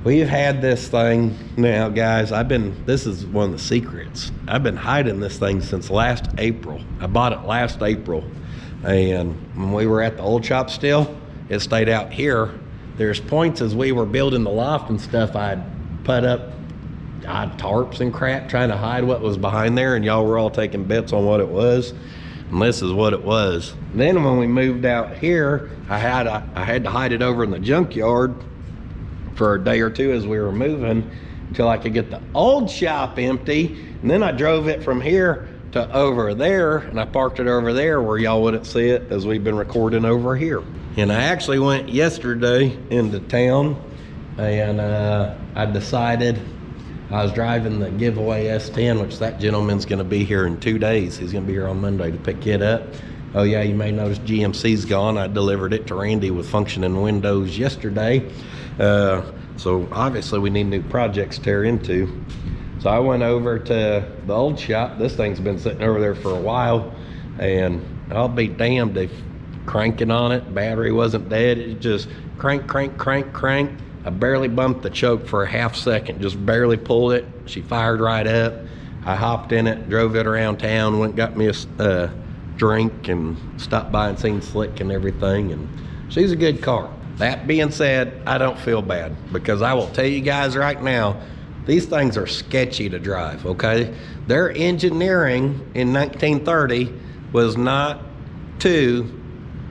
we've had this thing now, guys. This is one of the secrets. I've been hiding this thing since last April. I bought it last April. And when we were at the old shop still, it stayed out here. There's points as we were building the loft and stuff, I'd put up tarps and crap trying to hide what was behind there, and y'all were all taking bets on what it was. And this is what it was. Then when we moved out here, I had to hide it over in the junkyard for a day or two as we were moving until I could get the old shop empty. And then I drove it from here to over there, and I parked it over there where y'all wouldn't see it as we've been recording over here. And I actually went yesterday into town, and I decided, I was driving the giveaway S10, which that gentleman's gonna be here in 2 days. He's gonna be here on Monday to pick it up. Oh yeah, you may notice GMC's gone. I delivered it to Randy with functioning windows yesterday. So obviously we need new projects to tear into. So I went over to the old shop. This thing's been sitting over there for a while, and I'll be damned if cranking on it, battery wasn't dead. It just crank, crank, crank, crank. I barely bumped the choke for a half second, just barely pulled it. She fired right up. I hopped in it, drove it around town, went got me a drink and stopped by and seen Slick and everything, and she's a good car. That being said, I don't feel bad, because I will tell you guys right now, these things are sketchy to drive, okay? Their engineering in 1930 was not to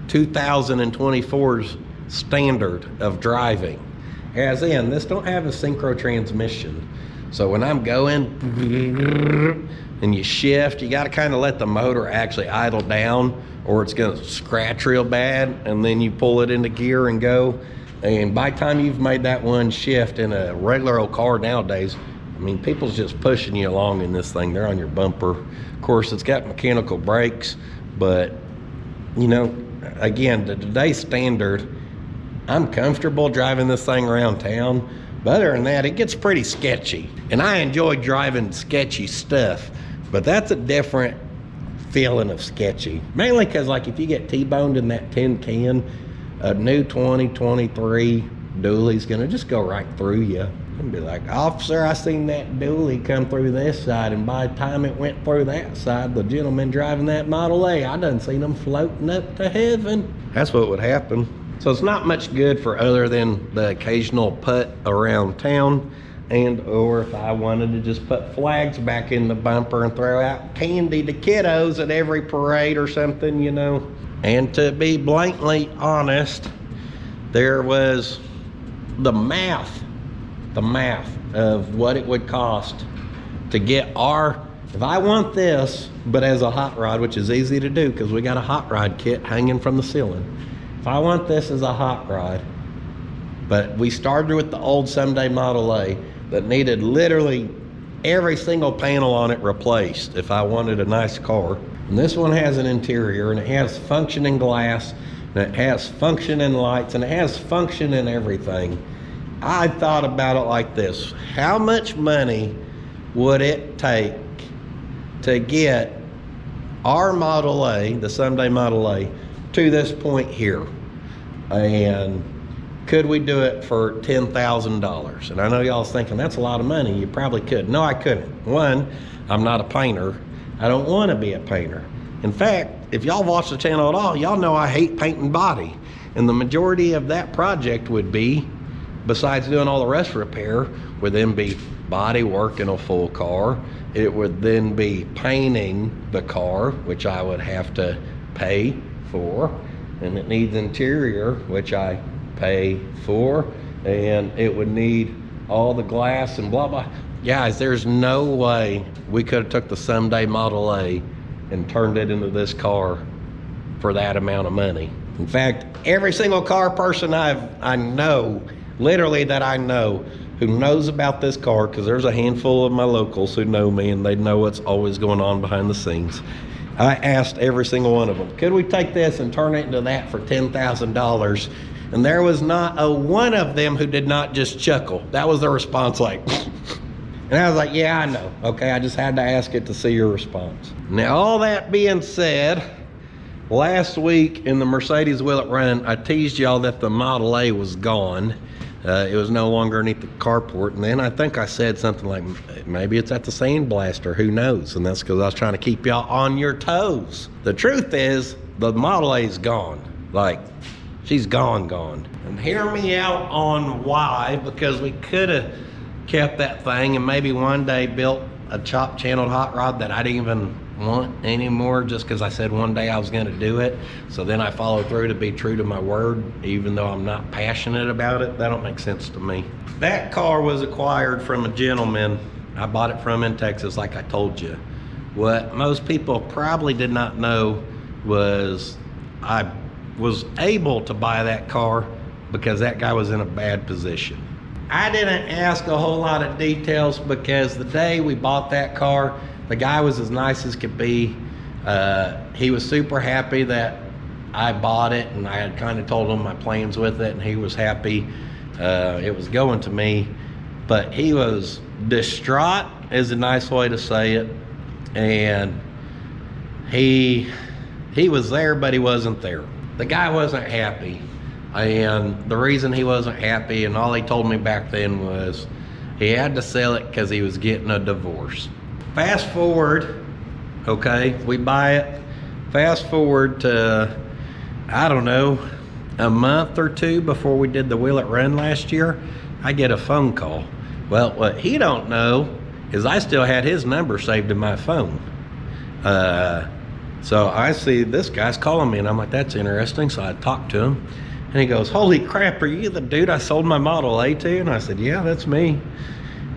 2024's standard of driving. As in, this don't have a synchro transmission. So when I'm going and you shift, you gotta kind of let the motor actually idle down, or it's gonna scratch real bad, and then you pull it into gear and go. And by the time you've made that one shift in a regular old car nowadays, I mean, people's just pushing you along in this thing. They're on your bumper. Of course, it's got mechanical brakes, but you know, again, to today's standard, I'm comfortable driving this thing around town. But other than that, it gets pretty sketchy. And I enjoy driving sketchy stuff, but that's a different feeling of sketchy. Mainly because, like, if you get T-boned in that tin can, a new 2023 dually's gonna just go right through you and be like, officer, I seen that dually come through this side, and by the time it went through that side, the gentleman driving that Model A, I done seen them floating up to heaven. That's what would happen. So it's not much good for other than the occasional putt around town, and or if I wanted to just put flags back in the bumper and throw out candy to kiddos at every parade or something, you know. And to be blatantly honest, there was the math of what it would cost to get if I want this, but as a hot rod, which is easy to do because we got a hot rod kit hanging from the ceiling. If I want this as a hot rod, but we started with the old Someday Model A that needed literally every single panel on it replaced if I wanted a nice car. And this one has an interior, and it has functioning glass, and it has functioning lights, and it has function in everything. I thought about it like this: how much money would it take to get our Model A, the Someday Model A, to this point here? And could we do it for $10,000? And I know y'all's thinking that's a lot of money. You probably could. No, I couldn't. One, I'm not a painter. I don't want to be a painter. In fact, if y'all watch the channel at all, y'all know I hate painting body. And the majority of that project would be, besides doing all the rest repair, would then be body work in a full car. It would then be painting the car, which I would have to pay for. And it needs interior, which I pay for. And it would need all the glass and blah, blah. Guys, there's no way we could have took the Someday Model A and turned it into this car for that amount of money. In fact, every single car person I know, literally that I know, who knows about this car, because there's a handful of my locals who know me and they know what's always going on behind the scenes. I asked every single one of them, could we take this and turn it into that for $10,000? And there was not a one of them who did not just chuckle. That was their response, like, and I was like, yeah, I know. Okay, I just had to ask it to see your response. Now, all that being said, last week in the Mercedes Will It Run, I teased y'all that the Model A was gone. It was no longer underneath the carport. And then I think I said something like, maybe it's at the sandblaster, who knows? And that's because I was trying to keep y'all on your toes. The truth is, the Model A is gone. Like, she's gone. And hear me out on why, because we could have kept that thing and maybe one day built a chop channeled hot rod that I didn't even want anymore just because I said one day I was gonna do it. So then I followed through to be true to my word, even though I'm not passionate about it. That don't make sense to me. That car was acquired from a gentleman I bought it from in Texas, like I told you. What most people probably did not know was I was able to buy that car because that guy was in a bad position. I didn't ask a whole lot of details because the day we bought that car, the guy was as nice as could be. He was super happy that I bought it, and I had kind of told him my plans with it, and he was happy it was going to me. But he was distraught, is a nice way to say it, and he was there, but he wasn't there. The guy wasn't happy, and the reason he wasn't happy, and all he told me back then, was he had to sell it because he was getting a divorce. Fast forward, okay, we buy it. Fast forward to, I don't know, a month or two before we did the Will It Run last year, I get a phone call. Well, what he don't know is I still had his number saved in my phone. So I see this guy's calling me, and I'm like, that's interesting. So I talked to him, and he goes, holy crap, are you the dude I sold my Model A to? And I said, yeah, that's me.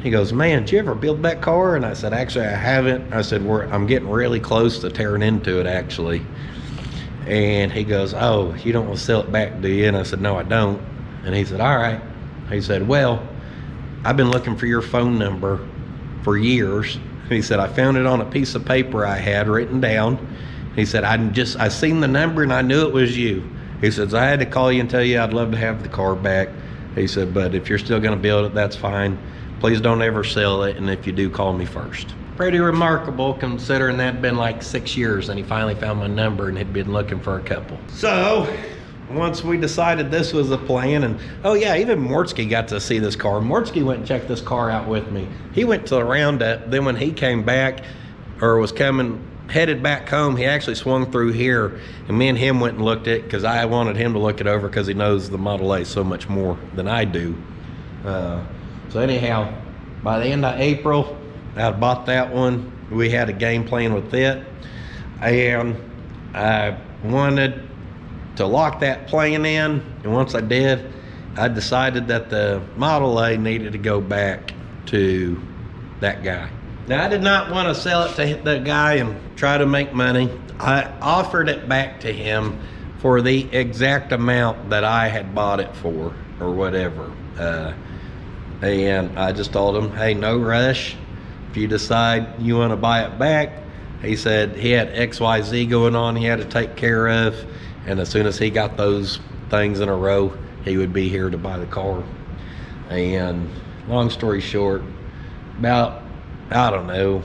He goes, man, did you ever build that car? And I said, actually, I haven't. I said, I'm getting really close to tearing into it, actually. And he goes, oh, you don't want to sell it back, do you? And I said, no, I don't. And he said, all right. He said, well, I've been looking for your phone number for years. He said, I found it on a piece of paper I had written down. He said, I seen the number and I knew it was you. He says, I had to call you and tell you I'd love to have the car back. He said, but if you're still going to build it, that's fine. Please don't ever sell it, and if you do, call me first. Pretty remarkable, considering that had been like 6 years, and he finally found my number and had been looking for a couple. So once we decided this was a plan, and oh yeah, even Mortsky got to see this car. Mortsky went and checked this car out with me. He went to the roundup. Then when he came back, or was headed back home, he actually swung through here, and me and him went and looked at it because I wanted him to look it over because he knows the Model A so much more than I do. So anyhow, by the end of April, I bought that one. We had a game plan with it, and I wanted to lock that plan in, and once I did, I decided that the Model A needed to go back to that guy. Now, I did not want to sell it to the guy and try to make money. I offered it back to him for the exact amount that I had bought it for, or whatever. And I just told him, hey, no rush. If you decide you want to buy it back, he said he had XYZ going on he had to take care of, and as soon as he got those things in a row, he would be here to buy the car. And long story short, about, I don't know,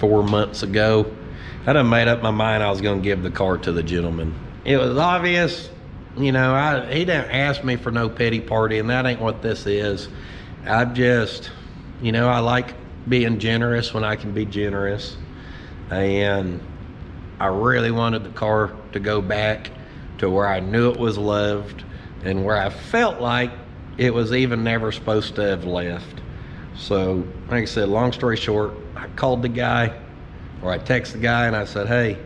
4 months ago, I done made up my mind I was going to give the car to the gentleman. It was obvious, you know, he didn't ask me for no pity party, and that ain't what this is. I've just, you know, I like being generous when I can be generous, and I really wanted the car to go back to where I knew it was loved and where I felt like it was even never supposed to have left. So, like I said, long story short, I called the guy, or I texted the guy, and I said, hey,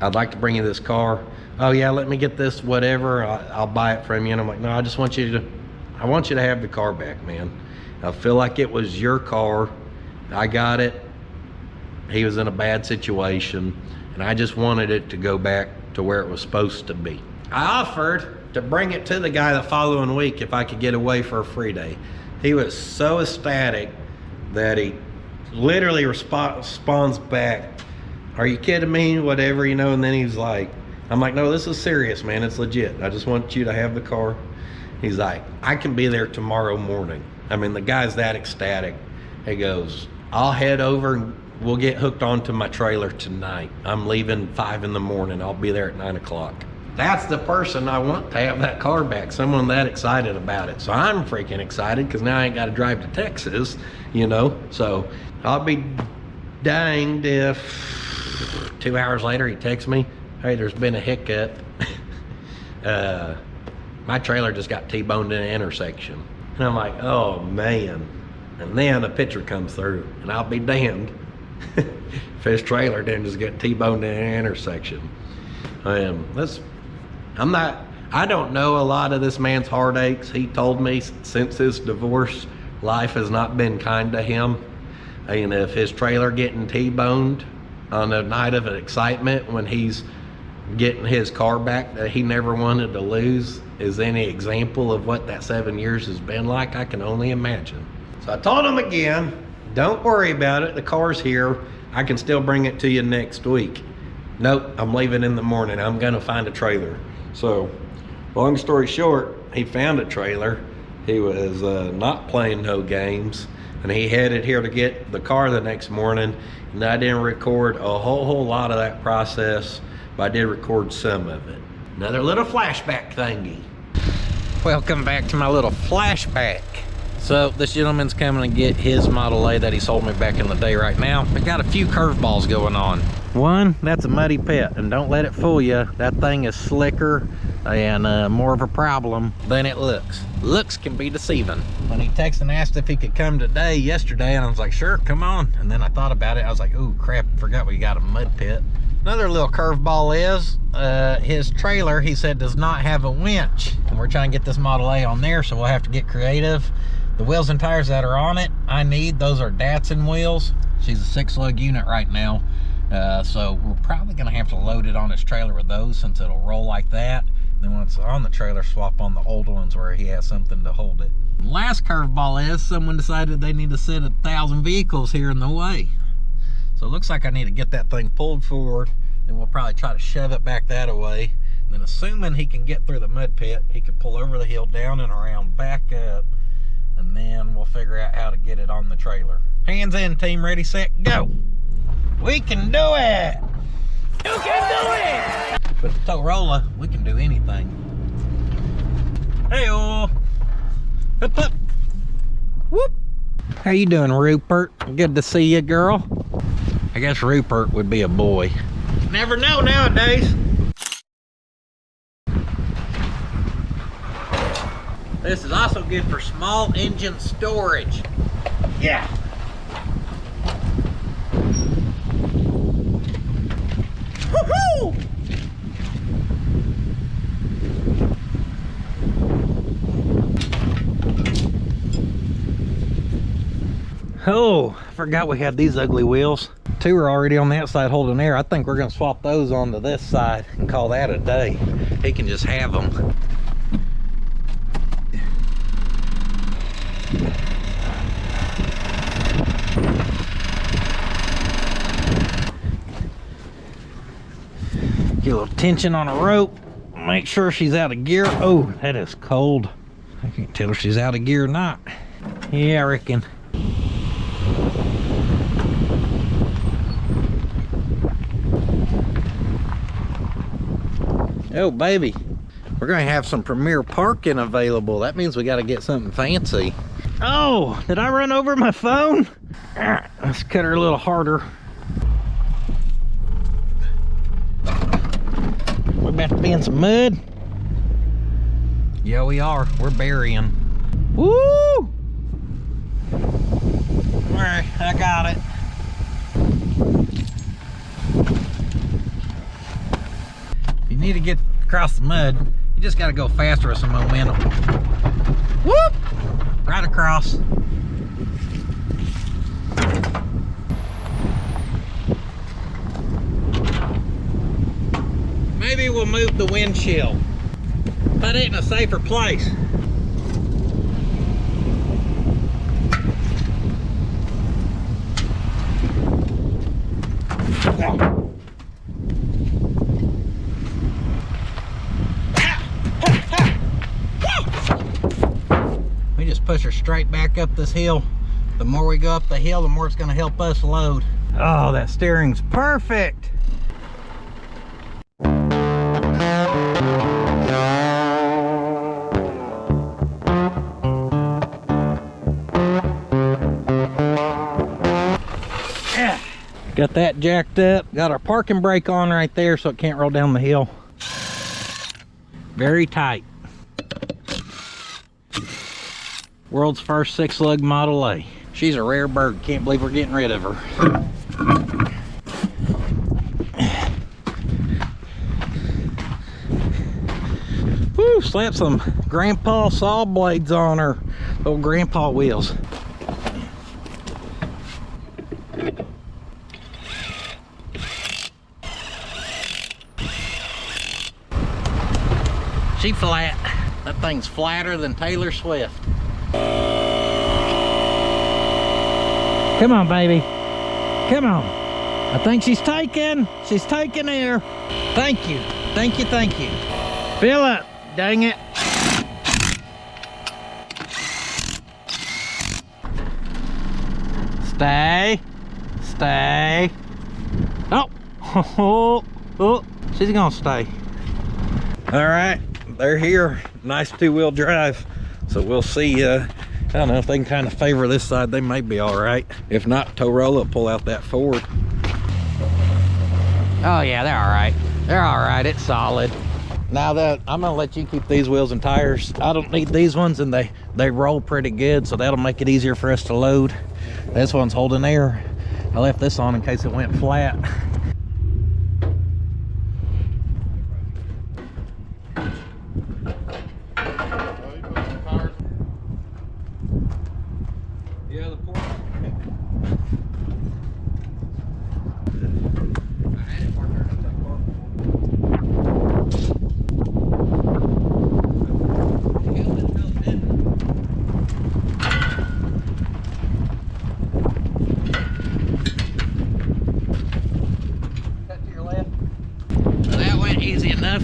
I'd like to bring you this car. Oh yeah, let me get this, whatever, I'll buy it from you. And I'm like, no, I want you to have the car back, man. I feel like it was your car. I got it. He was in a bad situation, and I just wanted it to go back to where it was supposed to be. I offered to bring it to the guy the following week if I could get away for a free day. He was so ecstatic that he literally responds back, are you kidding me? Whatever, you know, and then he's like, I'm like, no, this is serious, man. It's legit. I just want you to have the car. He's like, I can be there tomorrow morning. I mean, the guy's that ecstatic. He goes, I'll head over and we'll get hooked onto my trailer tonight. I'm leaving 5 in the morning. I'll be there at 9 o'clock. That's the person I want to have that car back, someone that excited about it. So I'm freaking excited because now I ain't got to drive to Texas, you know. So I'll be danged if 2 hours later he texts me, hey, there's been a hiccup. My trailer just got T-boned in an intersection. And I'm like, oh man. And then a picture comes through, and I'll be damned. if his trailer didn't just get T-boned in an intersection. I don't know a lot of this man's heartaches. He told me since his divorce, life has not been kind to him. And if his trailer getting T-boned on a night of excitement when he's getting his car back that he never wanted to lose is any example of what that 7 years has been like, I can only imagine. So I told him again, don't worry about it. The car's here. I can still bring it to you next week. Nope, I'm leaving in the morning. I'm gonna find a trailer. So long story short, he found a trailer. He was not playing no games, and he headed here to get the car the next morning. And I didn't record a whole lot of that process, but I did record some of it. Another little flashback thingy. Welcome back to my little flashback. So this gentleman's coming to get his Model A that he sold me back in the day right now. I got a few curveballs going on. One, that's a muddy pit, and don't let it fool you. That thing is slicker and more of a problem than it looks. Looks can be deceiving. When he texted and asked if he could come yesterday, and I was like, sure, come on. And then I thought about it. I was like, ooh, crap, forgot we got a mud pit. Another little curveball is his trailer, he said, does not have a winch. And we're trying to get this Model A on there, so we'll have to get creative. The wheels and tires that are on it, those are Datsun wheels. She's a 6-lug unit right now. So we're probably gonna have to load it on his trailer with those since it'll roll like that. Then once it's on the trailer, swap on the old ones where he has something to hold it. Last curveball is someone decided they need to set 1,000 vehicles here in the way. So it looks like I need to get that thing pulled forward, and we'll probably try to shove it back that way. And then assuming he can get through the mud pit, he can pull over the hill, down and around, back up, and then we'll figure out how to get it on the trailer. Hands in, team, ready, set, go. We can do it. You can do it. With the Torola, we can do anything. Hey-oh. Up, up. Whoop. How you doing, Rupert? Good to see you, girl. I guess Rupert would be a boy. Never know nowadays. This is also good for small engine storage. Yeah. Woohoo! Oh, I forgot we had these ugly wheels. 2 are already on that side holding air. I think we're gonna swap those onto this side and call that a day. He can just have them. Get a little tension on a rope. Make sure she's out of gear. Oh, that is cold. I can't tell if she's out of gear or not. Yeah, I reckon. Oh, baby. We're gonna have some premier parking available. That means we gotta get something fancy. Oh, did I run over my phone? Let's cut her a little harder. We're about to be in some mud. Yeah, we are. We're burying. Woo! All right, I got it. If you need to get across the mud, you just got to go faster with some momentum. Whoop! Right across. Maybe we'll move the windshield. Put it in a safer place. We just push her straight back up this hill. The more we go up the hill, the more it's going to help us load. Oh, that steering's perfect. Got that jacked up. Got our parking brake on right there so it can't roll down the hill. Very tight. World's first 6-lug Model A. She's a rare bird. Can't believe we're getting rid of her. slap some grandpa saw blades on her. Old grandpa wheels. She flat. That thing's flatter than Taylor Swift. Come on, baby. Come on. I think she's taking. She's taking air. Thank you. Thank you, thank you. Fill up. Dang it. Stay. Stay. Oh. Oh. She's gonna stay. All right. They're here. Nice two-wheel drive. So we'll see. I don't know if they can kind of favor this side. They may be all right. If not, Torola pull out that Ford. Oh yeah, they're all right. They're all right. It's solid. Now that I'm gonna let you keep these wheels and tires. I don't need these ones, and they roll pretty good, so that'll make it easier for us to load. This one's holding air. I left this on in case it went flat.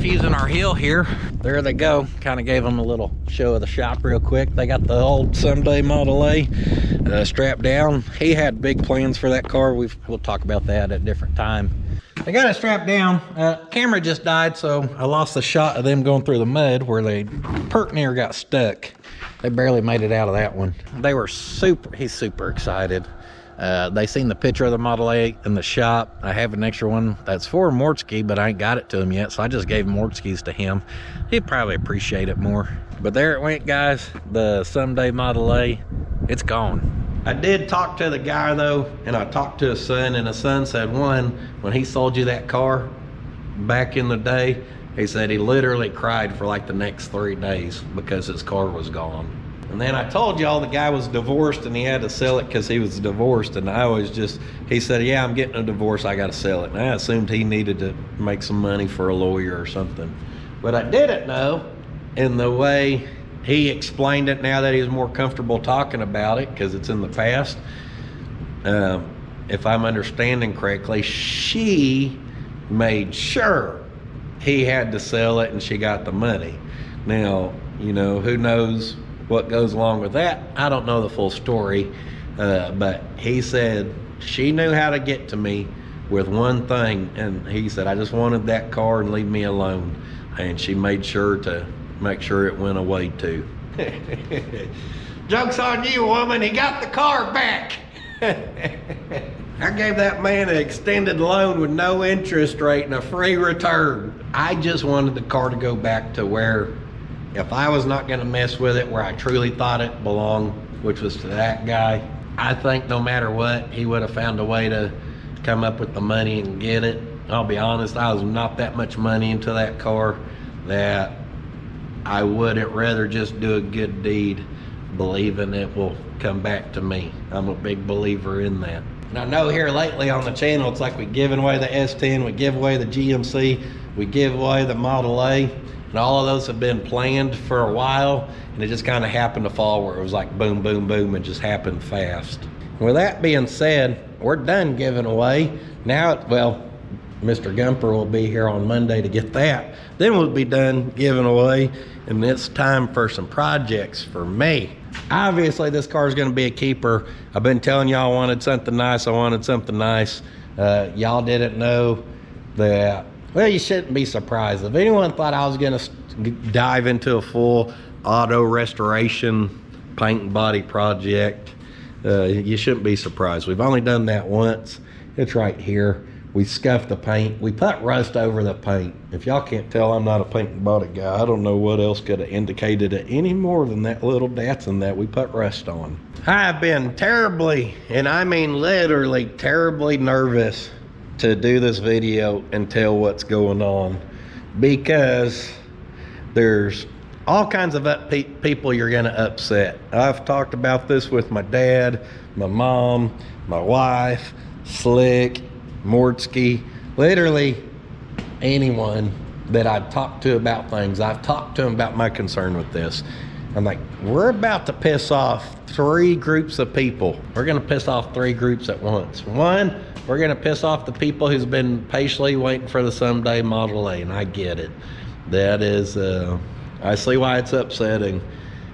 Using our hill here. There they go. Kind of gave them a little show of the shop real quick. They got the old Someday Model A strapped down. He had big plans for that car. We'll talk about that at a different time. They got it strapped down. Camera just died, so I lost the shot of them going through the mud where they pert near got stuck. They barely made it out of that one. They were he's super excited. They seen the picture of the Model A in the shop. I have an extra one that's for Mortski, but I ain't got it to him yet, so I just gave Mortski's to him. He'd probably appreciate it more. But there it went, guys. The Someday Model A, it's gone. I did talk to the guy though, and I talked to his son, and his son said, when he sold you that car back in the day, he said he literally cried for like the next 3 days because his car was gone. And then I told y'all the guy was divorced and he had to sell it because he was divorced. And he said, yeah, I'm getting a divorce, I got to sell it. And I assumed he needed to make some money for a lawyer or something. But I didn't know, in the way he explained it now that he's more comfortable talking about it because it's in the past. If I'm understanding correctly, she made sure he had to sell it and she got the money. Now, you know, who knows what goes along with that. I don't know the full story, but he said she knew how to get to me with one thing, and he said, I just wanted that car and leave me alone. And she made sure to make sure it went away too. Joke's on you, woman, he got the car back. I gave that man an extended loan with no interest rate and a free return. I just wanted the car to go back to where, if I was not gonna mess with it, where I truly thought it belonged, which was to that guy, I think no matter what, he would have found a way to come up with the money and get it. I'll be honest, I was not that much money into that car that I wouldn't rather just do a good deed believing it will come back to me. I'm a big believer in that. And I know here lately on the channel, it's like we giving away the S10, we give away the GMC, we give away the Model A. And all of those have been planned for a while, and it just kind of happened to fall where it was like boom, boom, boom, and just happened fast. With that being said, we're done giving away. Now, well, Mr. Gumper will be here on Monday to get that. Then we'll be done giving away, and it's time for some projects for me. Obviously, this car is going to be a keeper. I've been telling y'all I wanted something nice. Y'all didn't know that. Well, you shouldn't be surprised. If anyone thought I was going to dive into a full auto restoration paint and body project, you shouldn't be surprised. We've only done that once. It's right here. We scuffed the paint. We put rust over the paint. If y'all can't tell, I'm not a paint and body guy. I don't know what else could have indicated it any more than that little Datsun that we put rust on. I've been terribly, and I mean literally terribly nervous to do this video and tell what's going on, because there's all kinds of people you're gonna upset. I've talked about this with my dad, my mom, my wife, Slick, Mordsky, literally anyone that I've talked to about things. I've talked to them about my concern with this. I'm like, we're about to piss off 3 groups of people. We're gonna piss off 3 groups at once. One, we're gonna piss off the people who's been patiently waiting for the someday Model A, and I get it. That is, I see why it's upsetting.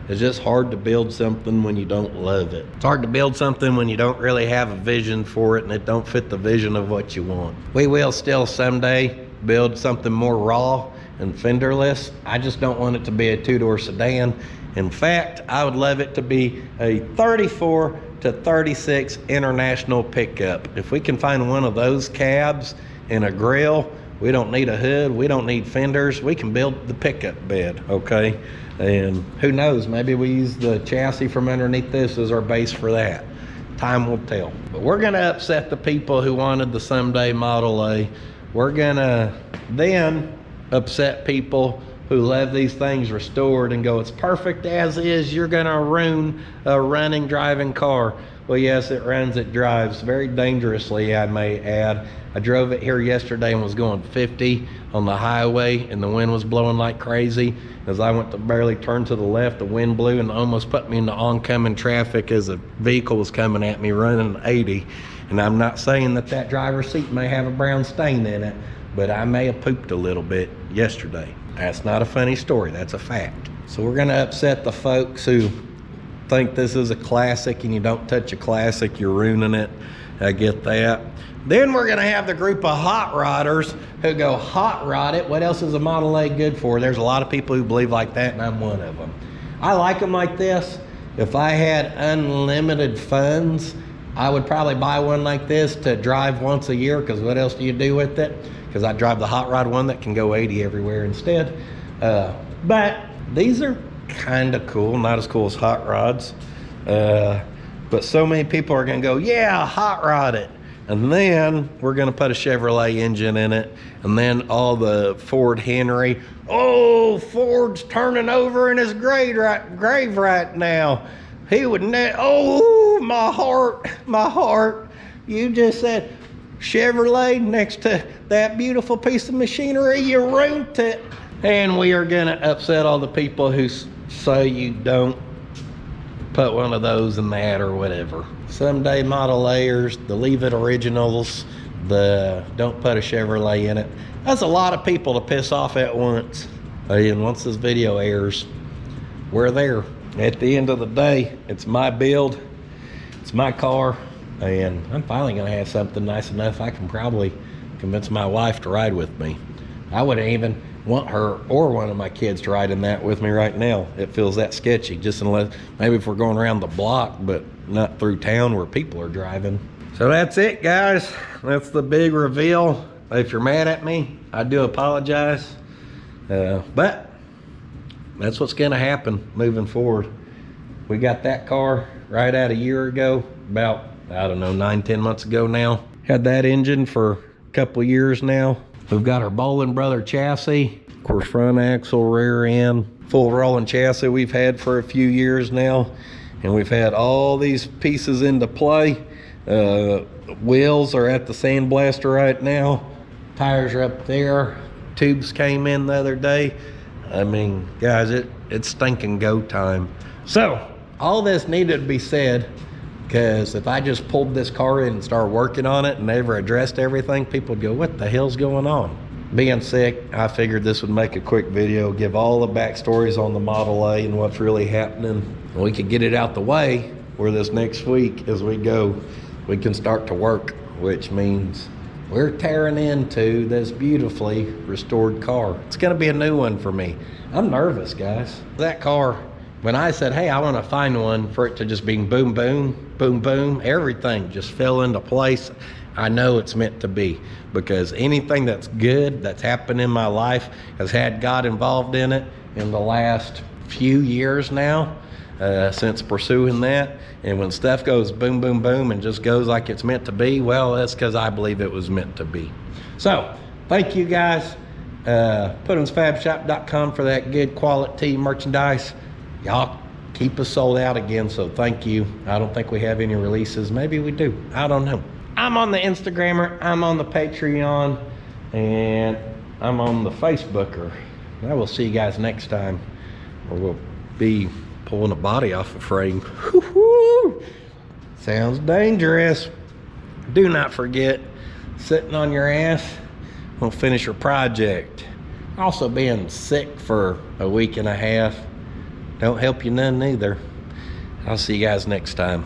It's just hard to build something when you don't love it. It's hard to build something when you don't really have a vision for it and it don't fit the vision of what you want. We will still someday build something more raw and fenderless. I just don't want it to be a 2-door sedan. In fact, I would love it to be a 34 to 36 international pickup. If we can find one of those cabs and a grill, we don't need a hood, we don't need fenders, we can build the pickup bed, okay? And who knows, maybe we use the chassis from underneath this as our base for that. Time will tell. But we're gonna upset the people who wanted the someday Model A. We're gonna then upset people who love these things restored and go, it's perfect as is, you're gonna ruin a running, driving car. Well, yes, it runs, it drives, very dangerously, I may add. I drove it here yesterday and was going 50 on the highway and the wind was blowing like crazy. As I went to barely turn to the left, the wind blew and almost put me into oncoming traffic as a vehicle was coming at me running 80. And I'm not saying that that driver's seat may have a brown stain in it, but I may have pooped a little bit yesterday. That's not a funny story, that's a fact. So we're gonna upset the folks who think this is a classic, and you don't touch a classic, you're ruining it. I get that. Then we're gonna have the group of hot rodders who go, hot rod it, what else is a Model A good for? There's a lot of people who believe like that, and I'm one of them. I like them like this. If I had unlimited funds, I would probably buy one like this to drive once a year, because what else do you do with it? Because I drive the hot rod one that can go 80 everywhere instead. But these are kind of cool, not as cool as hot rods. But so many people are gonna go, yeah, hot rod it. And then we're gonna put a Chevrolet engine in it. And then all the Ford Henry, oh, Ford's turning over in his grave right now. He would oh, my heart. You just said Chevrolet next to that beautiful piece of machinery, you ruined it. And we are gonna upset all the people who say you don't put one of those in that or whatever. Someday Model A's, the Leave It Originals, the don't put a Chevrolet in it. That's a lot of people to piss off at once. And once this video airs, we're there. At the end of the day, it's my build, it's my car, and I'm finally gonna have something nice enough I can probably convince my wife to ride with me. I wouldn't even want her or one of my kids to ride in that with me right now. It feels that sketchy, just unless, maybe if we're going around the block, but not through town where people are driving. So that's it, guys. That's the big reveal. If you're mad at me, I do apologize. But that's what's gonna happen moving forward. We got that car right out a year ago, about, I don't know, 9-10 months ago now. Had that engine for a couple years now. We've got our Bowling Brother chassis, of course, front axle, rear end, full rolling chassis we've had for a few years now. And we've had all these pieces into play. Wheels are at the sandblaster right now. Tires are up there. Tubes came in the other day. I mean, guys, it's stinking go time. So, all this needed to be said, because if I just pulled this car in and started working on it and never addressed everything, people would go, what the hell's going on? Being sick, I figured this would make a quick video, give all the backstories on the Model A and what's really happening. And we could get it out the way where this next week, as we go, we can start to work, which means we're tearing into this beautifully restored car. It's gonna be a new one for me. I'm nervous, guys. That car, when I said, hey, I wanna find one for it to just be boom, boom, boom, boom, everything just fell into place. I know it's meant to be, because anything that's good that's happened in my life has had God involved in it in the last few years now, since pursuing that. And when stuff goes boom, boom, boom and just goes like it's meant to be, well, that's because I believe it was meant to be. So, thank you guys. puddins.fab.shop.com for that good quality merchandise. Y'all keep us sold out again, so thank you. I don't think we have any releases. Maybe we do. I don't know. I'm on the Instagrammer, I'm on the Patreon, and I'm on the Facebooker. I will see you guys next time, or we'll be pulling a body off a frame. Woo-hoo! Sounds dangerous. Do not forget, sitting on your ass won't finish your project. Also, being sick for a week and a half don't help you none either. I'll see you guys next time.